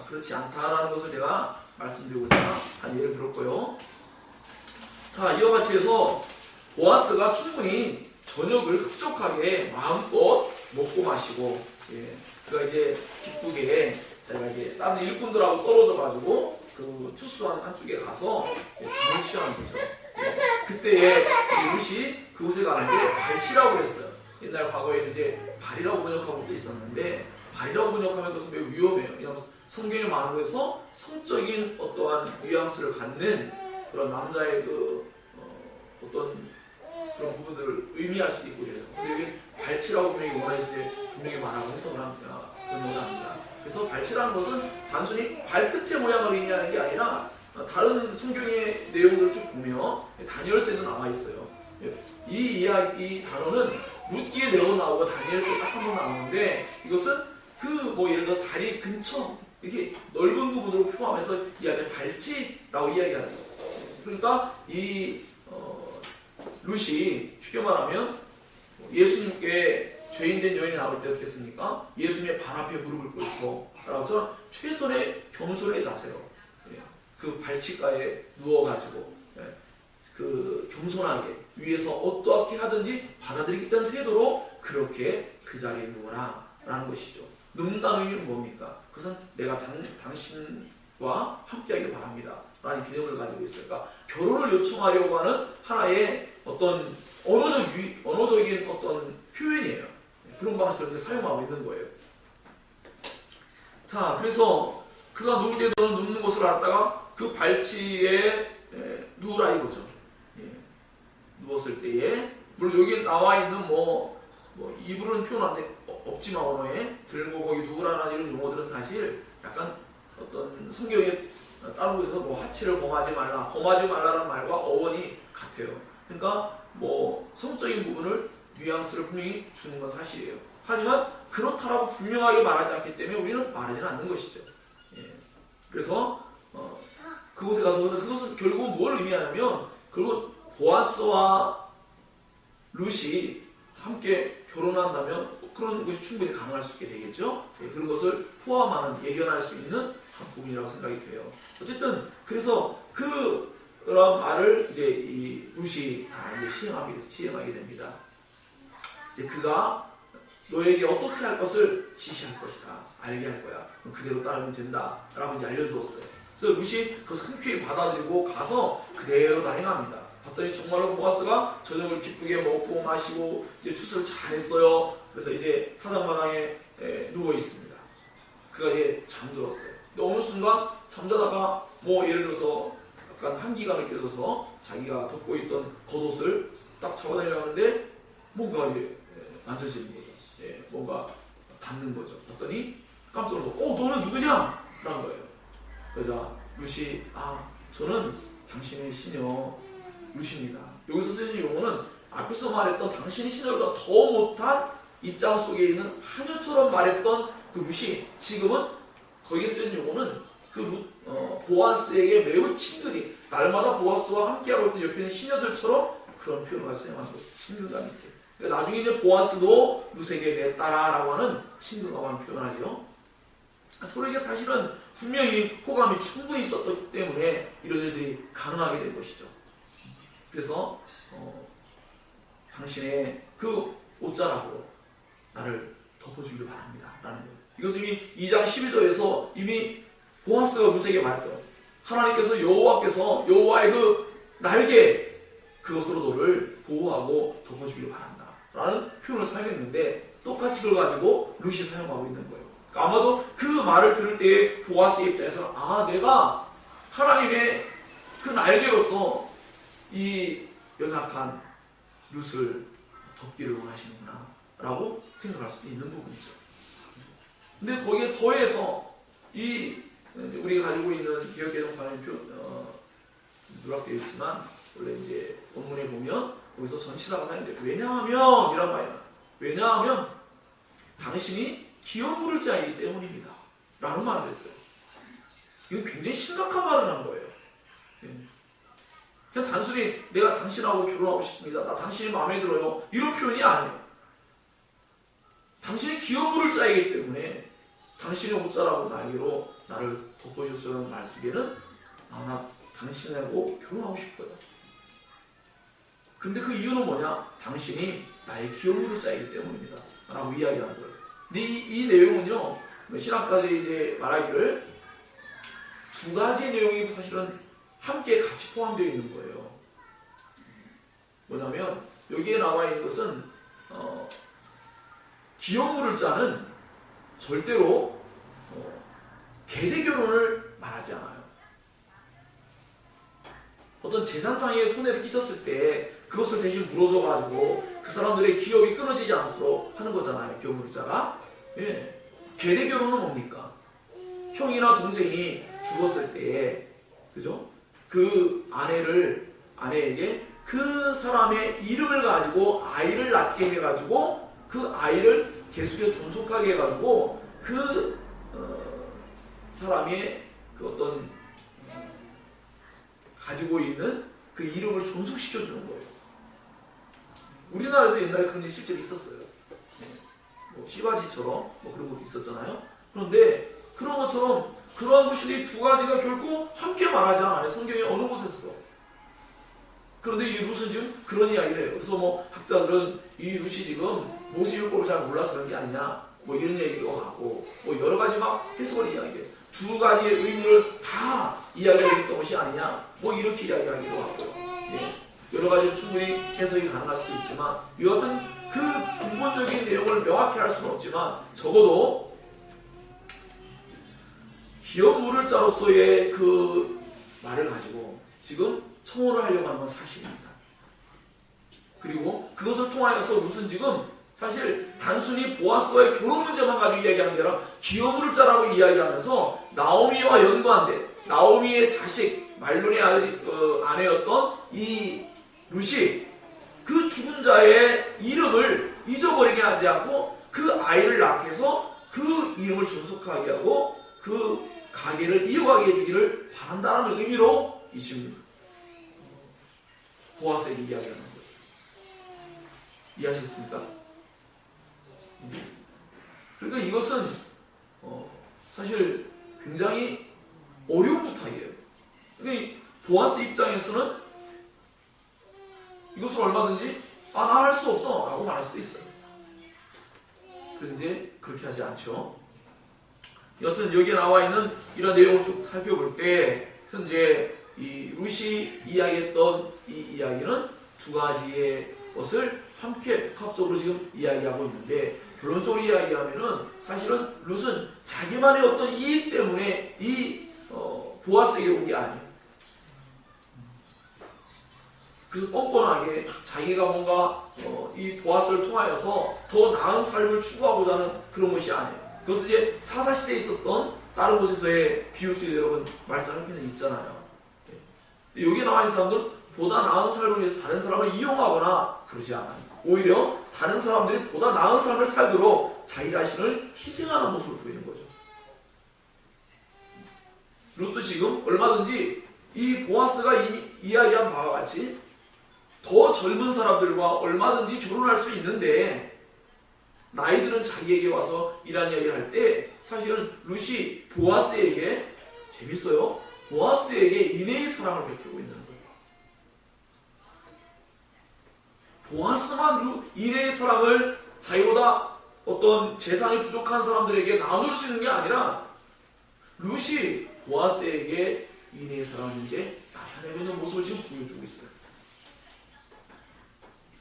그렇지 않다라는 것을 제가 말씀드리고자 한 예를 들었고요. 자, 이와 같이 해서 보아스가 충분히 저녁을 흡족하게 마음껏 먹고 마시고 그가 이제 기쁘게 자기가 이제 다른 일꾼들하고 떨어져가지고 그 추수한 한쪽에 가서 잠을 취하는 거죠. 그때에 룻이 그곳에 가는데 발치라고 했어요. 옛날 과거에는 이제 발이라고 번역하고 또 있었는데 발이라고 번역하면 그것은 매우 위험해요. 왜냐하면 성경에 많은 곳에서 성적인 어떠한 뉘앙스를 갖는 그런 남자의 그 어떤 그런 부분들을 의미할 수도 있고 그래요. 근데 여기 발치라고 분명히 분명히 말하고 해석을 합니다. 그런 건 아닙니다. 그래서 발치라는 것은 단순히 발끝의 모양을 의미하는 게 아니라 다른 성경의 내용들을 쭉 보면 다니엘서에도 나와 있어요. 이 단어는 룻기에 내어 나오고 다니엘서에 딱 한 번 나오는데 이것은 그 뭐 예를 들어 다리 근처 이렇게 넓은 부분으로 포함해서 이야기하는 발치라고 이야기하는 거예요. 그러니까 이 룻이 쉽게 말하면 예수님께 죄인된 여인이 나올 때 어떻게 했습니까? 예수님의 발 앞에 무릎을 꿇고 라고 최선의 겸손의 자세로 그 발치가에 누워가지고 그 겸손하게 위에서 어떻게 하든지 받아들이겠다는 태도로 그렇게 그 자리에 누워라 라는 것이죠. 눕는다는 의미는 뭡니까? 그것은 내가 당신과 함께하길 바랍니다 라는 개념을 가지고 있으니까 결혼을 요청하려고 하는 하나의 어떤 언어적인 어떤 표현이에요. 그런 방식으로 사용하고 있는 거예요. 자, 그래서 그가 누울 때 너는 눕는 곳을 알았다가 그 발치에 누우라 이거죠. 누웠을 때에 물론 여기 나와 있는 뭐 이불은 표현 없지만 언어에 들고 거기 누우라는 이런 용어들은 사실 약간 어떤 성경에 다른 곳에서 뭐 하체를 범하지 말라라는 말과 어원이 같아요. 그러니까 뭐 성적인 부분을 뉘앙스를 분명히 주는 건 사실이에요. 하지만 그렇다라고 분명하게 말하지 않기 때문에 우리는 말하지는 않는 것이죠. 그래서 그곳에 가서는 그것은 결국 뭘 의미하냐면 결국 보아스와 룻이 함께 결혼한다면 그런 것이 충분히 가능할 수 있게 되겠죠. 그런 것을 포함하는 예견할 수 있는 한 부분이라고 생각이 돼요. 어쨌든 그래서 그런 말을 이제 이 룻이 다 이제 시행하게 됩니다. 이제 그가 너에게 어떻게 할 것을 지시할 것이다. 알게 할 거야. 그대로 따르면 된다. 라고 이제 알려주었어요. 그래서 룻이 그것을 흔쾌히 받아들이고 가서 그대로 다 행합니다. 봤더니 정말로 보아스가 저녁을 기쁘게 먹고 마시고 이제 추수를 잘했어요. 그래서 이제 타작마당에 누워 있습니다. 그가 이제 잠들었어요. 근데 어느 순간 잠자다가 뭐 예를 들어서 약간 한기가 느껴져서 자기가 덮고 있던 겉옷을 딱 잡아내려고 하는데 뭔가 이제 만져지는 거죠. 뭔가 닿는 거죠. 봤더니 깜짝 놀라서 너는 누구냐? 라는 거예요. 그래서 룻이 저는 당신의 시녀 룻입니다. 여기서 쓰여진 용어는 앞에서 말했던 당신의 시녀보다 더 못한 입장 속에 있는 하녀처럼 말했던 그 룻이 지금은 거기에 쓰여진 용어는 그 보아스에게 매우 친근히 날마다 보아스와 함께하고 있던 옆에 있는 시녀들처럼 그런 표현을 사용하는 거죠. 친근감 있게. 그러니까 나중에 이제 보아스도 룻에게 내 딸아라고 하는 친근감을 표현하죠. 서로에게 사실은 분명히 호감이 충분히 있었기 때문에 이런 일들이 가능하게 된 것이죠. 그래서 당신의 그 옷자락으로 나를 덮어주기를 바랍니다. 라는 거예요. 이것은 이미 2장 12절에서 이미 보아스가 룻에게 말했던 하나님께서 여호와의 그 날개 그것으로 너를 보호하고 덮어주기를 바란다. 라는 표현을 사용했는데 똑같이 그걸 가지고 룻이 사용하고 있는 거예요. 그러니까 아마도 그 말을 들을 때에 보아스의 입장에서는 내가 하나님의 그 날개로서 이 연약한 룻을 덮기를 원하시는구나 라고 생각할 수도 있는 부분이죠. 근데 거기에 더해서 우리가 가지고 있는 개혁개정판의 누락되어 있지만 원래 이제 본문에 보면 거기서 전치사가 사용돼요. 왜냐하면 이란 말이야. 왜냐하면 당신이 기업 부를 자이기 때문입니다. 라는 말을 했어요. 이건 굉장히 심각한 말을 한 거예요. 그냥 단순히 내가 당신하고 결혼하고 싶습니다. 나 당신이 마음에 들어요. 이런 표현이 아니에요. 당신이 기업 부를 자이기 때문에 당신의 옷자락으로 날개로 나를 덮어주셨다는 말 속에는 나 당신하고 결혼하고 싶거든. 근데 그 이유는 뭐냐? 당신이 나의 기업 부를 자이기 때문입니다. 라고 이야기하는 거예요. 근데 이 내용은요, 신학자들이 이제 말하기를 두 가지 내용이 사실은 함께 같이 포함되어 있는 거예요. 뭐냐면 여기에 나와 있는 것은 기업 부를 자는 절대로 계대 결혼을 말하지 않아요. 어떤 재산상의 손해를 끼쳤을 때 그것을 대신 물어줘가지고 그 사람들의 기업이 끊어지지 않도록 하는 거잖아요. 기업 부를 자가. 예. 계대 결혼은 뭡니까? 형이나 동생이 죽었을 때에, 그죠? 그 아내에게 그 사람의 이름을 가지고 아이를 낳게 해가지고 그 아이를 계속해서 존속하게 해가지고 그 사람의 그 어떤 가지고 있는 그 이름을 존속시켜주는 거예요. 우리나라에도 옛날에 그런 일이 실제로 있었어요. 시바지처럼 그런 것도 있었잖아요. 그런데 그런 것처럼 그러한 것이 두 가지가 결코 함께 말하지 않아요. 성경의 어느 곳에서도. 그런데 이 룻은 지금 그런 이야기를 해요. 그래서 학자들은 이 룻이 지금 모세율법을 잘 몰라서 그런 게 아니냐 이런 얘기도 하고 여러 가지 막 해석을 이야기해요. 두 가지의 의미를 다 이야기하는 것이 아니냐 이렇게 이야기하기도 하고요. 예. 여러 가지 충분히 해석이 가능할 수도 있지만 여하튼 그 근본적인 내용을 명확히 할 수는 없지만 적어도 기업 물을 자로서의 그 말을 가지고 지금 청혼을 하려고 하는 건 사실입니다. 그리고 그것을 통하여서 룻은 지금 사실 단순히 보아스와의 결혼 문제만 가지고 이야기하는 게 아니라 기업 물을 자라고 이야기하면서 나오미와 연관된 나오미의 자식 말론의 아내였던 이 룻이 그 죽은 자의 이름을 잊어버리게 하지 않고 그 아이를 낳게 해서 그 이름을 존속하게 하고 그 가게를 이어가게 해주기를 바란다는 의미로 이 지금 보아스에게 이야기하는 거예요. 이해하시겠습니까? 그러니까 이것은 사실 굉장히 어려운 부탁이에요. 그러니까 보아스 입장에서는 이것을 얼마든지 나 할 수 없어 라고 말할 수도 있어요. 그런데 그렇게 하지 않죠. 여튼 여기에 나와 있는 이런 내용을 쭉 살펴볼 때 현재 이 룻이 이야기했던 이 이야기는 두 가지의 것을 함께 복합적으로 지금 이야기하고 있는데 결론적으로 이야기하면은 사실은 룻은 자기만의 어떤 이익 때문에 이 보아스에게 온 게 아니에요. 그래서 뻔뻔하게 자기가 뭔가 이 보아스를 통하여서 더 나은 삶을 추구하고자 하는 그런 것이 아니에요. 그것은 이제 사사시대에 있었던 다른 곳에서의 비유수에 여러분 말씀할 필요는 있잖아요. 여기 나와 있는 사람들은 보다 나은 삶을 위해서 다른 사람을 이용하거나 그러지 않아요. 오히려 다른 사람들이 보다 나은 삶을 살도록 자기 자신을 희생하는 모습을 보이는 거죠. 룻도 지금 얼마든지 이 보아스가 이미 이야기한 바와 같이 더 젊은 사람들과 얼마든지 결혼할 수 있는데 나이들은 자기에게 와서 이런 이야기를 할 때 사실은 룻이 보아스에게 재밌어요. 보아스에게 인애의 사랑을 베풀고 있는 거예요. 보아스만 인애의 사랑을 자기보다 어떤 재산이 부족한 사람들에게 나눌 수 있는 게 아니라 룻이 보아스에게 인애의 사랑을 이제 나타내고 있는 모습을 지금 보여주고 있어요.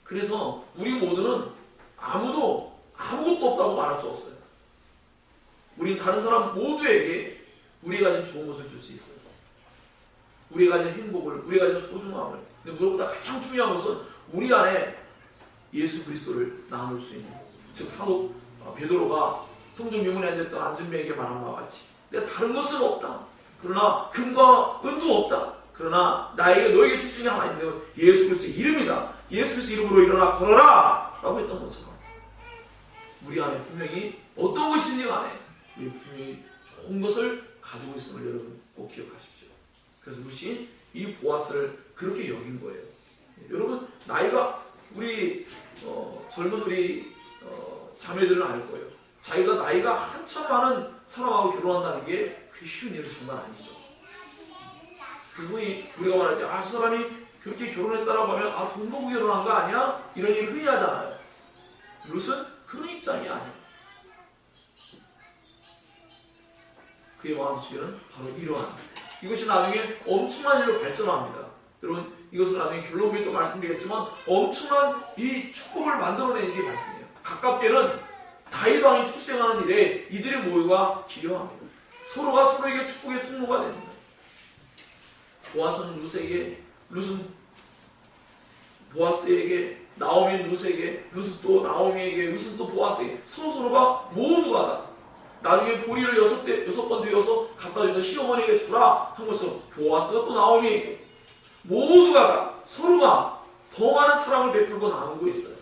그래서 우리 모두는 아무것도 없다고 말할 수 없어요. 우린 다른 사람 모두에게 우리가 가진 좋은 것을 줄 수 있어요. 우리가 가진 행복을, 우리가 가진 소중함을. 근데 무엇보다 가장 중요한 것은 우리 안에 예수 그리스도를 나눌 수 있는, 즉 사도 베드로가 성전 유문에 앉았던 안진뱅에게 말한 바와 같이 내가 다른 것은 없다. 그러나 금과 은도 없다. 그러나 나에게 너에게 줄 수 있는 하나 있는데 예수 그리스도의 이름이다. 예수 그리스도의 이름으로 일어나 걸어라 라고 했던 것처럼 우리 안에 분명히 어떤 것이든 간에 우리 분명히 좋은 것을 가지고 있음을 여러분 꼭 기억하십시오. 그래서 룻이 이 보아스를 그렇게 여긴 거예요. 여러분 나이가 우리 젊은 우리 자매들은 알 거예요. 자기가 나이가 한참 많은 사람하고 결혼한다는 게 그게 쉬운 일은 정말 아니죠. 그분이 우리가 말할 때 저 사람이 그렇게 결혼했다라고 하면 돈 보고 결혼한 거 아니야? 이런 얘기를 흔히 하잖아요. 룻은 그런 입장이 아니에요. 그의 마음속에는 바로 이러한 이것이 나중에 엄청난 일로 발전합니다. 여러분 이것은 나중에 결론부에 또 말씀드리겠지만 엄청난 이 축복을 만들어내는 게 말씀이에요. 가깝게는 다윗 왕이 출생하는 일에 이들의 모유가 기여합니다. 서로가 서로에게 축복의 통로가 됩니다. 보아스는 룻은 보아스에게, 나오미는 룻에게, 룻은 또 나오미에게, 룻은 또 보아스에게 서로가 모두가 다 나중에 보리를 6번 되어서 갖다 주다 시어머니에게 주라 한 것처럼 보아스가 또 나오미에게 모두가 다 서로가 더 많은 사랑을 베풀고 나누고 있어요.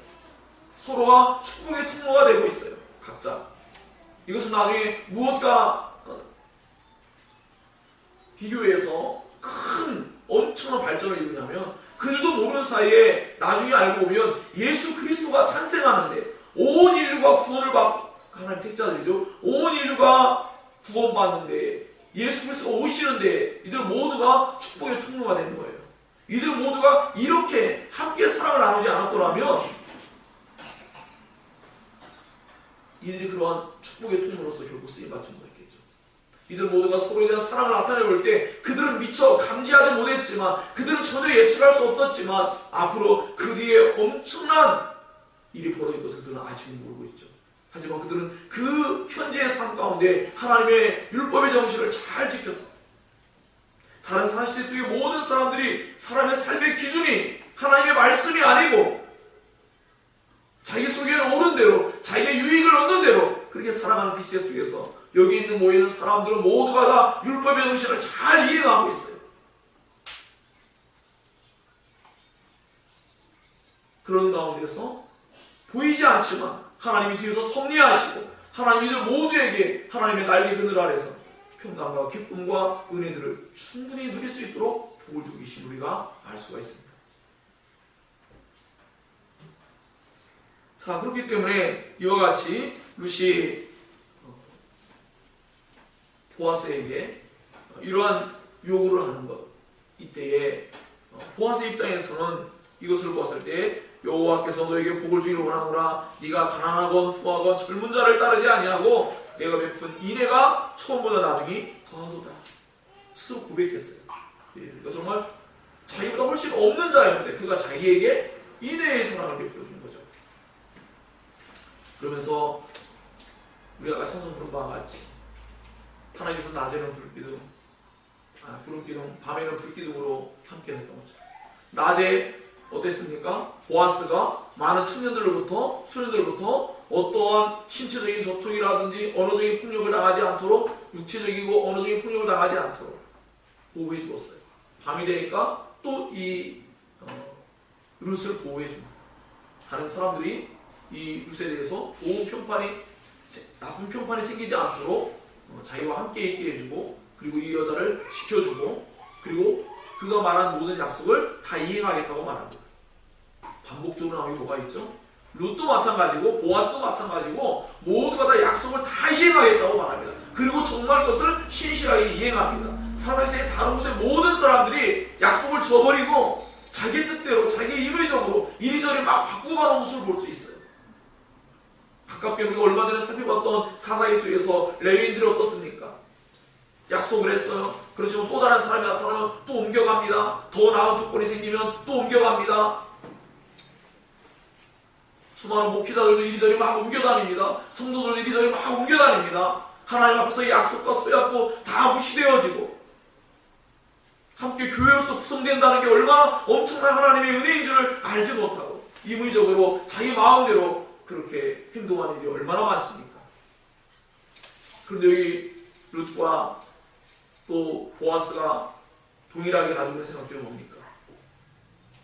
서로가 축복의 통로가 되고 있어요. 각자. 이것은 나중에 무엇과 비교해서 큰 엄청난 발전을 이루냐면 그들도 모르는 사이에 나중에 알고 보면 예수 그리스도가 탄생하는데 온 인류가 구원을 받고 하나님 택자들이죠. 온 인류가 구원받는데 예수 그리스도가 오시는데 이들 모두가 축복의 통로가 되는 거예요. 이들 모두가 이렇게 함께 사랑을 나누지 않았더라면 이들이 그러한 축복의 통로로서 결국 쓰임받지 못했겠죠. 이들 모두가 서로에 대한 사랑을 나타내 볼 때 그들은 미처 감지하지 못했지만 그들은 전혀 예측할 수 없었지만 앞으로 그 뒤에 엄청난 일이 벌어질 것을 그들은 아직은 모르고 있죠. 하지만 그들은 그 현재의 삶 가운데 하나님의 율법의 정신을 잘 지켜서 다른 사실 속의 모든 사람들이 사람의 삶의 기준이 하나님의 말씀이 아니고 자기 속에는 옳은 대로 자기의 유익을 얻는 대로 그렇게 살아가는 그 시대 속에서 여기 있는 모이는 사람들은 모두가 다 율법의 정신을 잘 이해하고 있어요. 그런 가운데서 보이지 않지만 하나님이 뒤에서 섭리하시고 하나님이 이들 모두에게 하나님의 날개 그늘 아래서 평강과 기쁨과 은혜들을 충분히 누릴 수 있도록 복을 주고 계신 우리가 알 수가 있습니다. 자, 그렇기 때문에 이와 같이 룻이 보아스에게 이러한 요구를 하는 것, 이때에 보아스 입장에서는 이것을 보았을 때 여호와께서 너에게 복을 주기를 원하노라. 네가 가난하건 후하건 젊은 자를 따르지 아니하고 내가 베푼 인애가 처음보다 나중에 더하도다. 스스로 고백했어요. 그러니까 정말 자기보다 훨씬 없는 자였는데 그가 자기에게 인애의 사랑을 베풀어 준 거죠. 그러면서 우리가 아까 찬송 부른 바와 같이 하나님께서 낮에는 구름 기둥, 밤에는 불기둥으로 함께 했던 거죠. 낮에 어땠습니까? 보아스가 많은 청년들로부터, 소년들로부터 어떠한 신체적인 접촉이라든지 언어적인 폭력을 당하지 않도록 육체적이고 언어적인 폭력을 당하지 않도록 보호해 주었어요. 밤이 되니까 또 이 룻을 보호해 줍니다. 다른 사람들이 이 룻에 대해서 나쁜 평판이 생기지 않도록 자기와 함께 있게 해주고 그리고 이 여자를 지켜주고 그리고 그가 말한 모든 약속을 다 이행하겠다고 말합니다. 반복적으로 나오는 게 뭐가 있죠? 룻도 마찬가지고 보아스도 마찬가지고 모두가 다 약속을 다 이행하겠다고 말합니다. 그리고 정말 그것을 신실하게 이행합니다. 사사시대의 다른 곳의 모든 사람들이 약속을 저버리고 자기 뜻대로 자기 임의적으로 이리저리 막 바꾸어가는 모습을 볼 수 있어요. 가깝게 우리가 얼마 전에 살펴봤던 사사기 속에서 레위인들이 어떻습니까? 약속을 했어요. 그렇지만 또 다른 사람이 나타나면 또 옮겨갑니다. 더 나은 조건이 생기면 또 옮겨갑니다. 수많은 목회자들도 이리저리 막 옮겨다닙니다. 성도들도 이리저리 막 옮겨다닙니다. 하나님 앞에서 이 약속과 서약도 다 무시되어지고 함께 교회로서 구성된다는 게 얼마나 엄청난 하나님의 은혜인 줄을 알지 못하고 임의적으로 자기 마음대로 그렇게 행동하는 일이 얼마나 많습니까? 그런데 여기 룻과 또 보아스가 동일하게 가지고 있는 생각들이 뭡니까?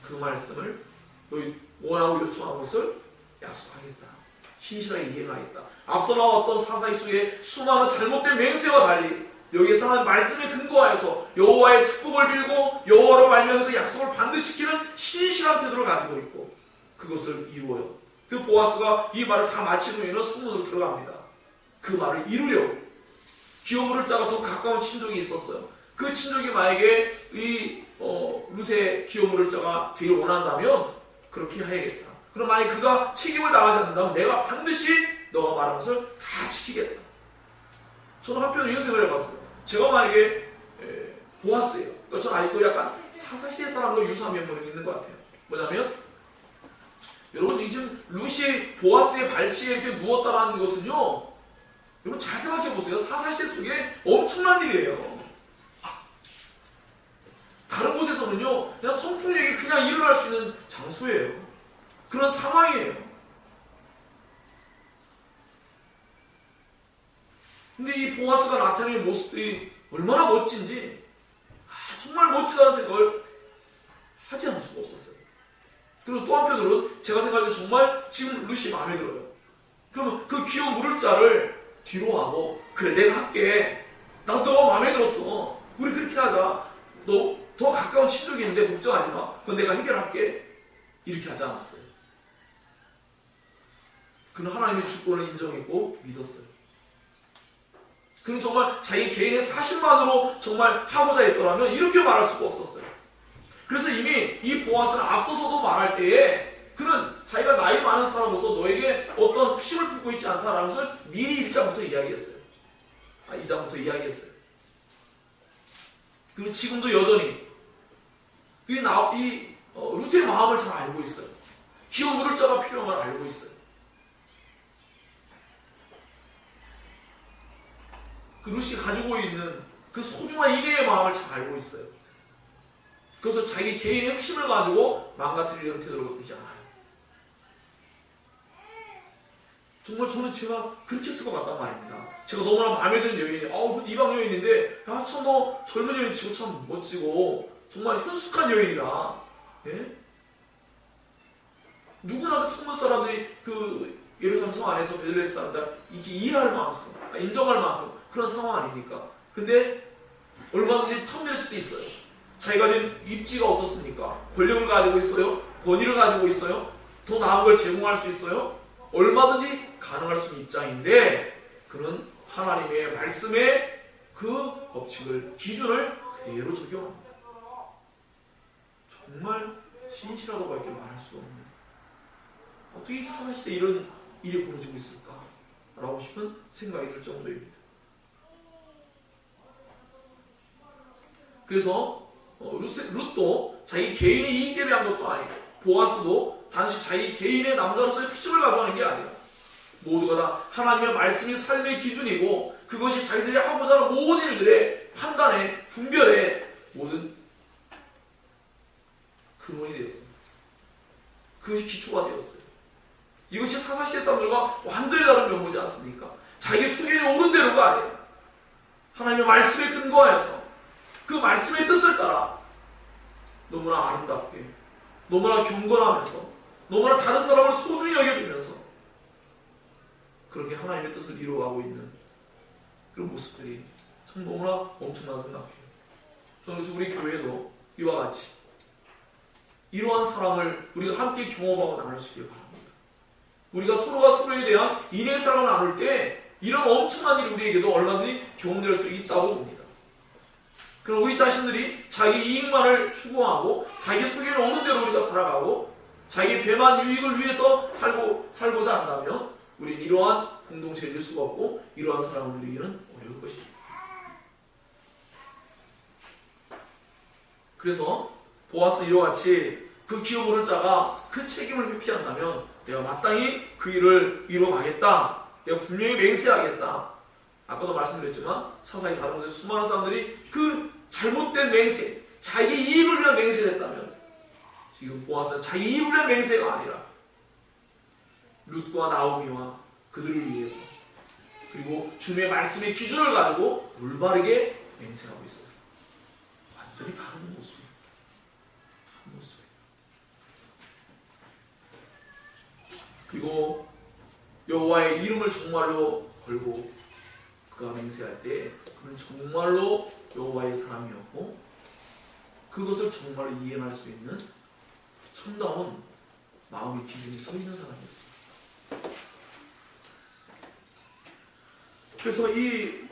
그 말씀을 너희 원하고 요청한 것을 약속하겠다. 신실하게 이행하겠다. 앞서 나왔던 사사기 속에 수많은 잘못된 맹세와 달리 여기에서 하나님 말씀에 근거하여서 여호와의 축복을 빌고 여호와로 말미암아 그 약속을 반드시 지키는 신실한 태도를 가지고 있고 그것을 이루어요. 그 보아스가 이 말을 다 마친 후에는 성문으로 들어갑니다. 그 말을 이루려고 기업 물을 자가 더 가까운 친족이 있었어요. 그 친족이 만약에 이 룻의 기업 물을 자가 되길 원한다면 그렇게 해야겠다. 그럼 만약에 그가 책임을 나가지 않는다면 내가 반드시 너가 말한 것을 다 지키겠다. 저는 한편으로 이런 생각을 해봤어요. 제가 만약에 보아스예요. 그러니까 저는 아직도 약간 사사시대 사람과 유사한 면모이 있는 것 같아요. 뭐냐면 여러분 지금 룻이 보아스의 발치에 이렇게 누웠다라는 것은요, 여러분 잘 생각해 보세요. 사사시대 속에 엄청난 일이에요. 다른 곳에서는요, 그냥 성폭력이 그냥 일어날 수 있는 장소예요. 그런 상황이에요. 근데 이 보아스가 나타내는 모습들이 얼마나 멋진지 정말 멋지다는 생각을 하지 않을 수가 없었어요. 그리고 또 한편으로는 제가 생각할 때 정말 지금 룻이 마음에 들어요. 그러면 그 귀여운 물을 자를 뒤로 하고 그래 내가 할게. 난 너가 마음에 들었어. 우리 그렇게 하자. 너 더 가까운 친족이 있는데 걱정하지 마. 그건 내가 해결할게. 이렇게 하지 않았어요. 그는 하나님의 주권을 인정했고 믿었어요. 그는 정말 자기 개인의 사실만으로 정말 하고자 했더라면 이렇게 말할 수가 없었어요. 그래서 이미 이 보아스는 앞서서도 말할 때에 그는 자기가 나이 많은 사람으로서 너에게 어떤 핵심을 품고 있지 않다라는 것을 미리 1장부터 이야기했어요. 2장부터 이야기했어요. 그리고 지금도 여전히 룻의 마음을 잘 알고 있어요. 기업 물을 자가 필요한 걸 알고 있어요. 그 룻이 가지고 있는 그 소중한 인애의 마음을 잘 알고 있어요. 그래서 자기 개인의 핵심을 가지고 망가뜨리려는 태도를 보이지 않아요. 정말 저는 제가 그렇게 쓸 것 같단 말입니다. 제가 너무나 마음에 드는 여인이, 이방 여인인데, 참 너 젊은 여인 치고 참 멋지고, 정말 현숙한 여인이다. 예? 누구나 그 성문 사람들이 그 예루살렘 성 안에서 베들레헴 사람들 이렇게 이해할 만큼, 인정할 만큼 그런 상황 아닙니까? 근데 얼마든지 탐낼 수도 있어요. 자기가 가진 입지가 어떻습니까? 권력을 가지고 있어요? 권위를 가지고 있어요? 더 나은 걸 제공할 수 있어요? 얼마든지 가능할 수 있는 입장인데 그는 하나님의 말씀의 그 법칙을, 기준을 그대로 적용합니다. 정말 신실하다고밖에 말할 수 없는, 어떻게 사사시대에 이런 일이 벌어지고 있을까? 라고 싶은 생각이 들 정도입니다. 그래서 룻도 자기 개인의 이익 때문에 한 것도 아니고 보아스도 단지 자기 개인의 남자로서의 핵심을 가져가는 게 아니라 모두가 다 하나님의 말씀이 삶의 기준이고 그것이 자기들이 하고자 하는 모든 일들의 판단에, 분별에 모든 근원이 되었습니다. 그것이 기초가 되었어요. 이것이 사사시대 사람들과 완전히 다른 면모지 않습니까? 자기 소견이 옳은 대로가 아니라 하나님의 말씀에 근거하여서 그 말씀의 뜻을 따라 너무나 아름답게, 너무나 경건하면서, 너무나 다른 사람을 소중히 여겨주면서 그렇게 하나님의 뜻을 이루어가고 있는 그런 모습들이 참 너무나 엄청나다 생각해요. 저는 그래서 우리 교회도 이와 같이 이러한 사랑을 우리가 함께 경험하고 나눌 수 있길 바랍니다. 우리가 서로가 서로에 대한 인의 사랑을 나눌 때 이런 엄청난 일이 우리에게도 얼마든지 경험될 수 있다고 봅니다. 그럼 우리 자신들이 자기 이익만을 추구하고 자기 속에 오는 대로 우리가 살아가고 자기 배만 유익을 위해서 살고자 한다면 우리는 이러한 공동체를 이룰 수가 없고 이러한 사랑을 누리기는 어려울 것입니다. 그래서 보아스 이와 같이 그 기업 오는 자가 그 책임을 회피한다면 내가 마땅히 그 일을 이뤄가겠다. 내가 분명히 맹세하겠다. 아까도 말씀드렸지만 사사기 다른 곳에 수많은 사람들이 그 잘못된 맹세, 자기 이익을 위한 맹세를 했다면 지금 보아스는 자기 이익을 위한 맹세가 아니라 룻과 나오미와 그들을 위해서 그리고 주님의 말씀의 기준을 가지고 올바르게 맹세하고 있어요. 완전히 다른 모습이에요. 다른 모습이에요. 그리고 여호와의 이름을 정말로 걸고 그가 맹세할 때 그는 정말로 여호와의 사람이었고 그것을 정말로 이해할 수 있는 참다운 마음의 기준이 서 있는 사람이었어요. 그래서 이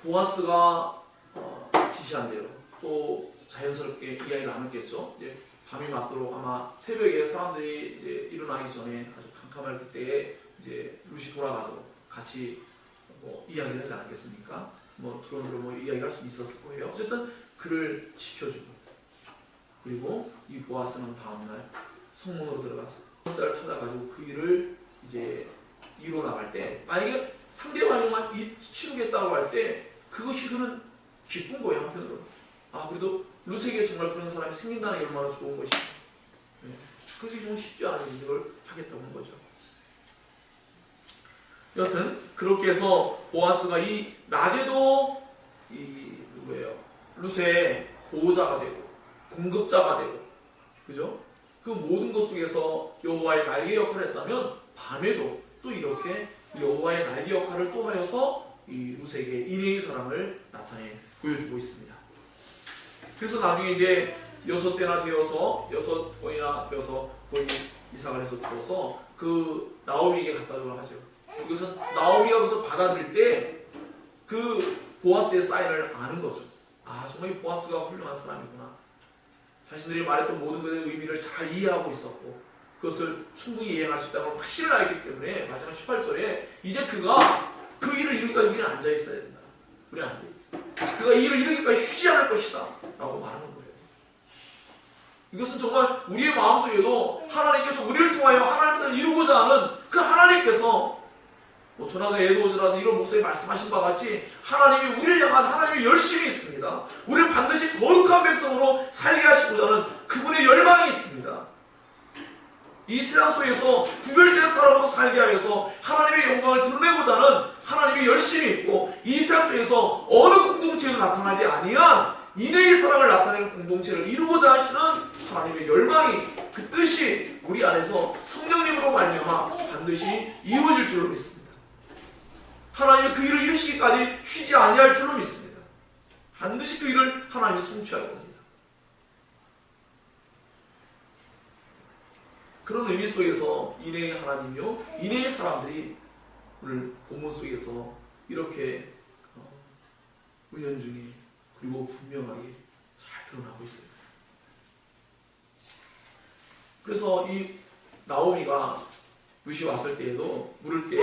보아스가 지시한 대로 또 자연스럽게 이야기를 나눴겠죠. 이제 밤이 맞도록 아마 새벽에 사람들이 이제 일어나기 전에 아주 캄캄할 그때에 이제 룻이 돌아가도록 같이 뭐 이야기를 하지 않았겠습니까? 뭐 드론으로 뭐 이야기할 수 있었을 거예요. 어쨌든 그를 지켜주고 그리고 이 보아스는 다음날 성문으로 들어가서 혼자를 찾아가지고 그 일을 이제 이루어 나갈 때 만약에 상대방이만 치르겠다고 할 때 그것이 그는 기쁜 거예요. 한편으로 아 그래도 룻에게 정말 그런 사람이 생긴다는 게 얼마나 좋은 것이죠. 그것이 정말 쉽지 않은 일을 하겠다고 하는 거죠. 여하튼 그렇게 해서 보아스가 이 낮에도 이 누구예요? 룻의 보호자가 되고 공급자가 되고 그죠? 그 모든 것 속에서 여호와의 날개 역할을 했다면 밤에도 또 이렇게 여호와의 날개 역할을 또 하여서 이 룻에게 인애의 사랑을 나타내 보여주고 있습니다. 그래서 나중에 이제 6번이나 되어서 본인이 이삭을 해서 주어서 그 나오미에게 갖다 주도록 하죠. 그것은 나오미가 그것을 받아들일 때 그 보아스의 사인을 아는 거죠. 아 정말 이 보아스가 훌륭한 사람이구나. 자신들이 말했던 모든 것의 의미를 잘 이해하고 있었고 그것을 충분히 이해할 수 있다는 확신을 알기 때문에 마지막 18절에 이제 그가 그 일을 이루기까지 우리는 앉아있어야 된다. 우리는 안 돼. 그가 이 일을 이루기까지 쉬지 않을 것이다 라고 말하는 거예요. 이것은 정말 우리의 마음속에도 하나님께서 우리를 통하여 하나님을 이루고자 하는 그 하나님께서 뭐 조나단 에드워즈라든 이런 목사님 말씀하신 바와 같이 하나님이 우리를 향한 하나님의 열심이 있습니다. 우리를 반드시 거룩한 백성으로 살게 하시고자 하는 그분의 열망이 있습니다. 이 세상 속에서 구별된 사람으로 살게 하여서 하나님의 영광을 드러내고자 하는 하나님의 열심이 있고 이 세상 속에서 어느 공동체에도 나타나지 아니한 인애의 사랑을 나타내는 공동체를 이루고자 하시는 하나님의 열망이 그 뜻이 우리 안에서 성령님으로 말미암아 반드시 이루어질 줄로 믿습니다. 하나님이 그 일을 이루시기까지 쉬지 아니할 줄로 믿습니다. 반드시 그 일을 하나님이 성취할 겁니다. 그런 의미 속에서 인애의 하나님이요 인애의 사람들이 오늘 본문 속에서 이렇게 은연중에 그리고 분명하게 잘 드러나고 있습니다. 그래서 이 나오미가 룻이 왔을 때에도 물을 때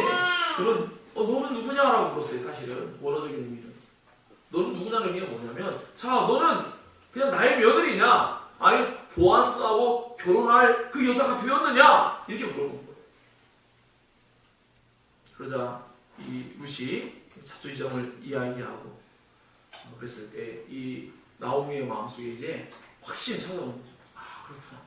그는 너는 누구냐라고 물었어요. 사실은 원어적인 의미는 너는 누구냐는 의미가 뭐냐면 자 너는 그냥 나의 며느리냐 아니 보아스하고 결혼할 그 여자가 되었느냐 이렇게 물어본 거예요. 그러자 이 룻이 자초지정을 이야기하고 그랬을 때 이 나오미의 마음속에 이제 확신이 찾아오는 거죠. 아 그렇구나.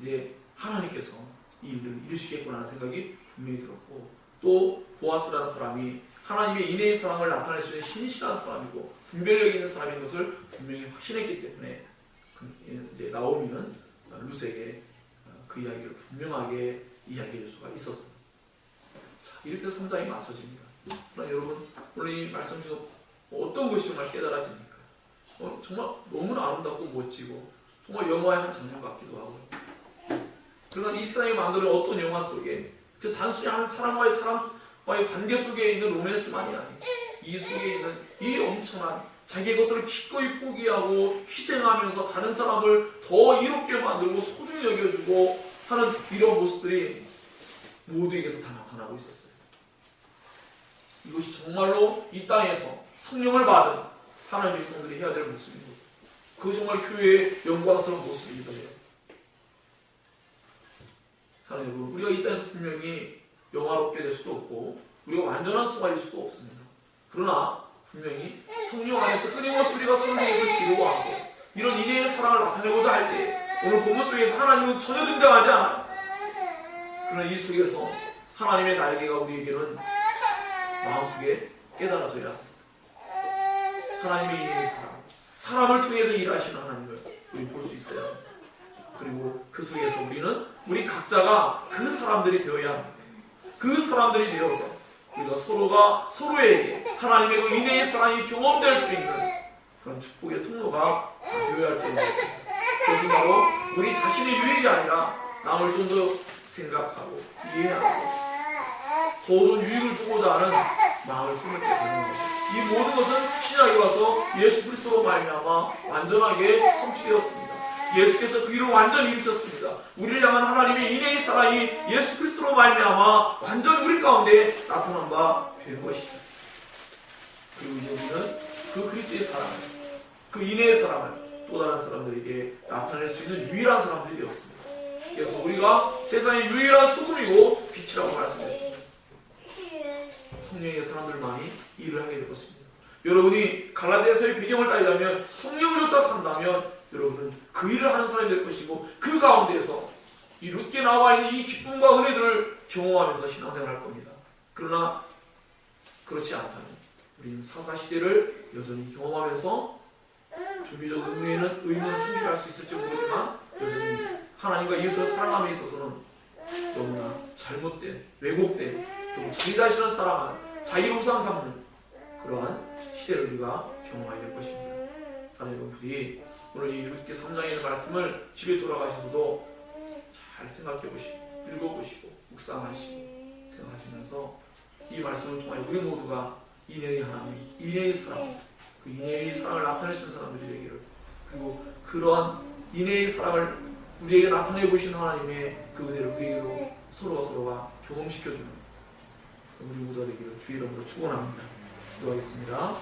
이제 하나님께서 이 일들을 이루시겠구나 하는 생각이 분명히 들었고 또 보아스라는 사람이 하나님의 인애의 사랑을 나타낼 수 있는 신실한 사람이고 분별력 있는 사람인 것을 분명히 확신했기 때문에 이제 나오미는 룻에게 그 이야기를 분명하게 이야기할 수가 있었습니다. 자, 이렇게 해서 성장이 맞춰집니다. 그러나 여러분 오늘 이 말씀 중에서 어떤 것이 정말 깨달아집니까? 정말 너무나 아름답고 멋지고 정말 영화의 한 장면 같기도 하고. 그러나 이 세상에 만드는 어떤 영화 속에 그 단순히 한 사람과의 관계 속에 있는 로맨스만이 아니고 이 속에 있는 이 엄청난 자기의 것들을 기꺼이 포기하고 희생하면서 다른 사람을 더 이롭게 만들고 소중히 여겨주고 하는 이런 모습들이 모두에게서 다 나타나고 있었어요. 이것이 정말로 이 땅에서 성령을 받은 하나님의 백성들이 해야 될 모습이고 그것이 정말 교회의 영광스러운 모습이기도 해요. 사랑하는 여러분, 우리가 이 땅에서 분명히 영화롭게 될 수도 없고 우리가 완전한 수가일 수도 없습니다. 그러나 분명히 성령 안에서 끊임없이 우리가 서로를 위해서 기도하고 이런 인애의 사랑을 나타내고자 할 때 오늘 본문 속에서 하나님은 전혀 등장하지 않아요. 그러나 이 속에서 하나님의 날개가 우리에게는 마음속에 깨달아져야 합니다. 하나님의 인애의 사랑을 통해서 일하시는 하나님을 우리 볼 수 있어야 합니다. 그리고 그 속에서 우리는 우리 각자가 그 사람들이 되어야 합니다. 그 사람들이 되어서 우리가 서로가 서로에게 하나님의 그 인애의 사랑이 경험될 수 있는 그런 축복의 통로가 되어야 할 줄을 믿습니다. 그것은 바로 우리 자신의 유익이 아니라 남을 좀 더 생각하고 이해하고 더 좋은 유익을 주고자 하는 마음을 품을 때 되는 것입니다. 이 모든 것은 신약에 와서 예수 그리스도로 말미암아 완전하게 성취되었습니다. 예수께서 그 일을 완전히 이루셨습니다. 우리를 향한 하나님의 인애의 사랑이 예수 그리스도로 말미암아 완전히 우리 가운데 나타난 바 된 것이죠. 그리고 이제 우리는 그 그리스도의 사랑을, 그 인애의 사랑을 또 다른 사람들에게 나타낼 수 있는 유일한 사람들이 되었습니다. 그래서 우리가 세상의 유일한 소금이고 빛이라고 말씀했습니다. 성령의 사람들만이 일을 하게 될 것입니다. 여러분이 갈라디아서의 배경을 따지자면 성령을 쫓아 산다면 여러분은 그 일을 하는 사람이 될 것이고 그 가운데서 이 룻게 나와 있는 이 기쁨과 은혜들을 경험하면서 신앙생활을 할 겁니다. 그러나 그렇지 않다면 우리는 사사시대를 여전히 경험하면서 종교적 의무는 충실할 수 있을지 모르지만 여전히 하나님과 예수를 사랑함에 있어서는 너무나 잘못된, 왜곡된, 결국 자기 자신을 사랑하는, 자기를 우상 삼는 그러한 시대를 우리가 경험하게 될 것입니다. 하나님 부디 오늘 이 룻기 3장에 있는 말씀을 집에 돌아가셔서도 잘 생각해 보시고 읽어보시고 묵상하시고 생각하시면서 이 말씀을 통하여 우리 모두가 인애의 하나님, 인애의 사랑, 그 인애의 사랑을 나타낼 수 있는 사람들이 되기를, 그리고 그러한 인애의 사랑을 우리에게 나타내 보시는 하나님의 그 은혜를 우리에게로 서로가 경험시켜주는 우리 모두가 되기를 주의 이름으로 축원합니다. 기도하겠습니다.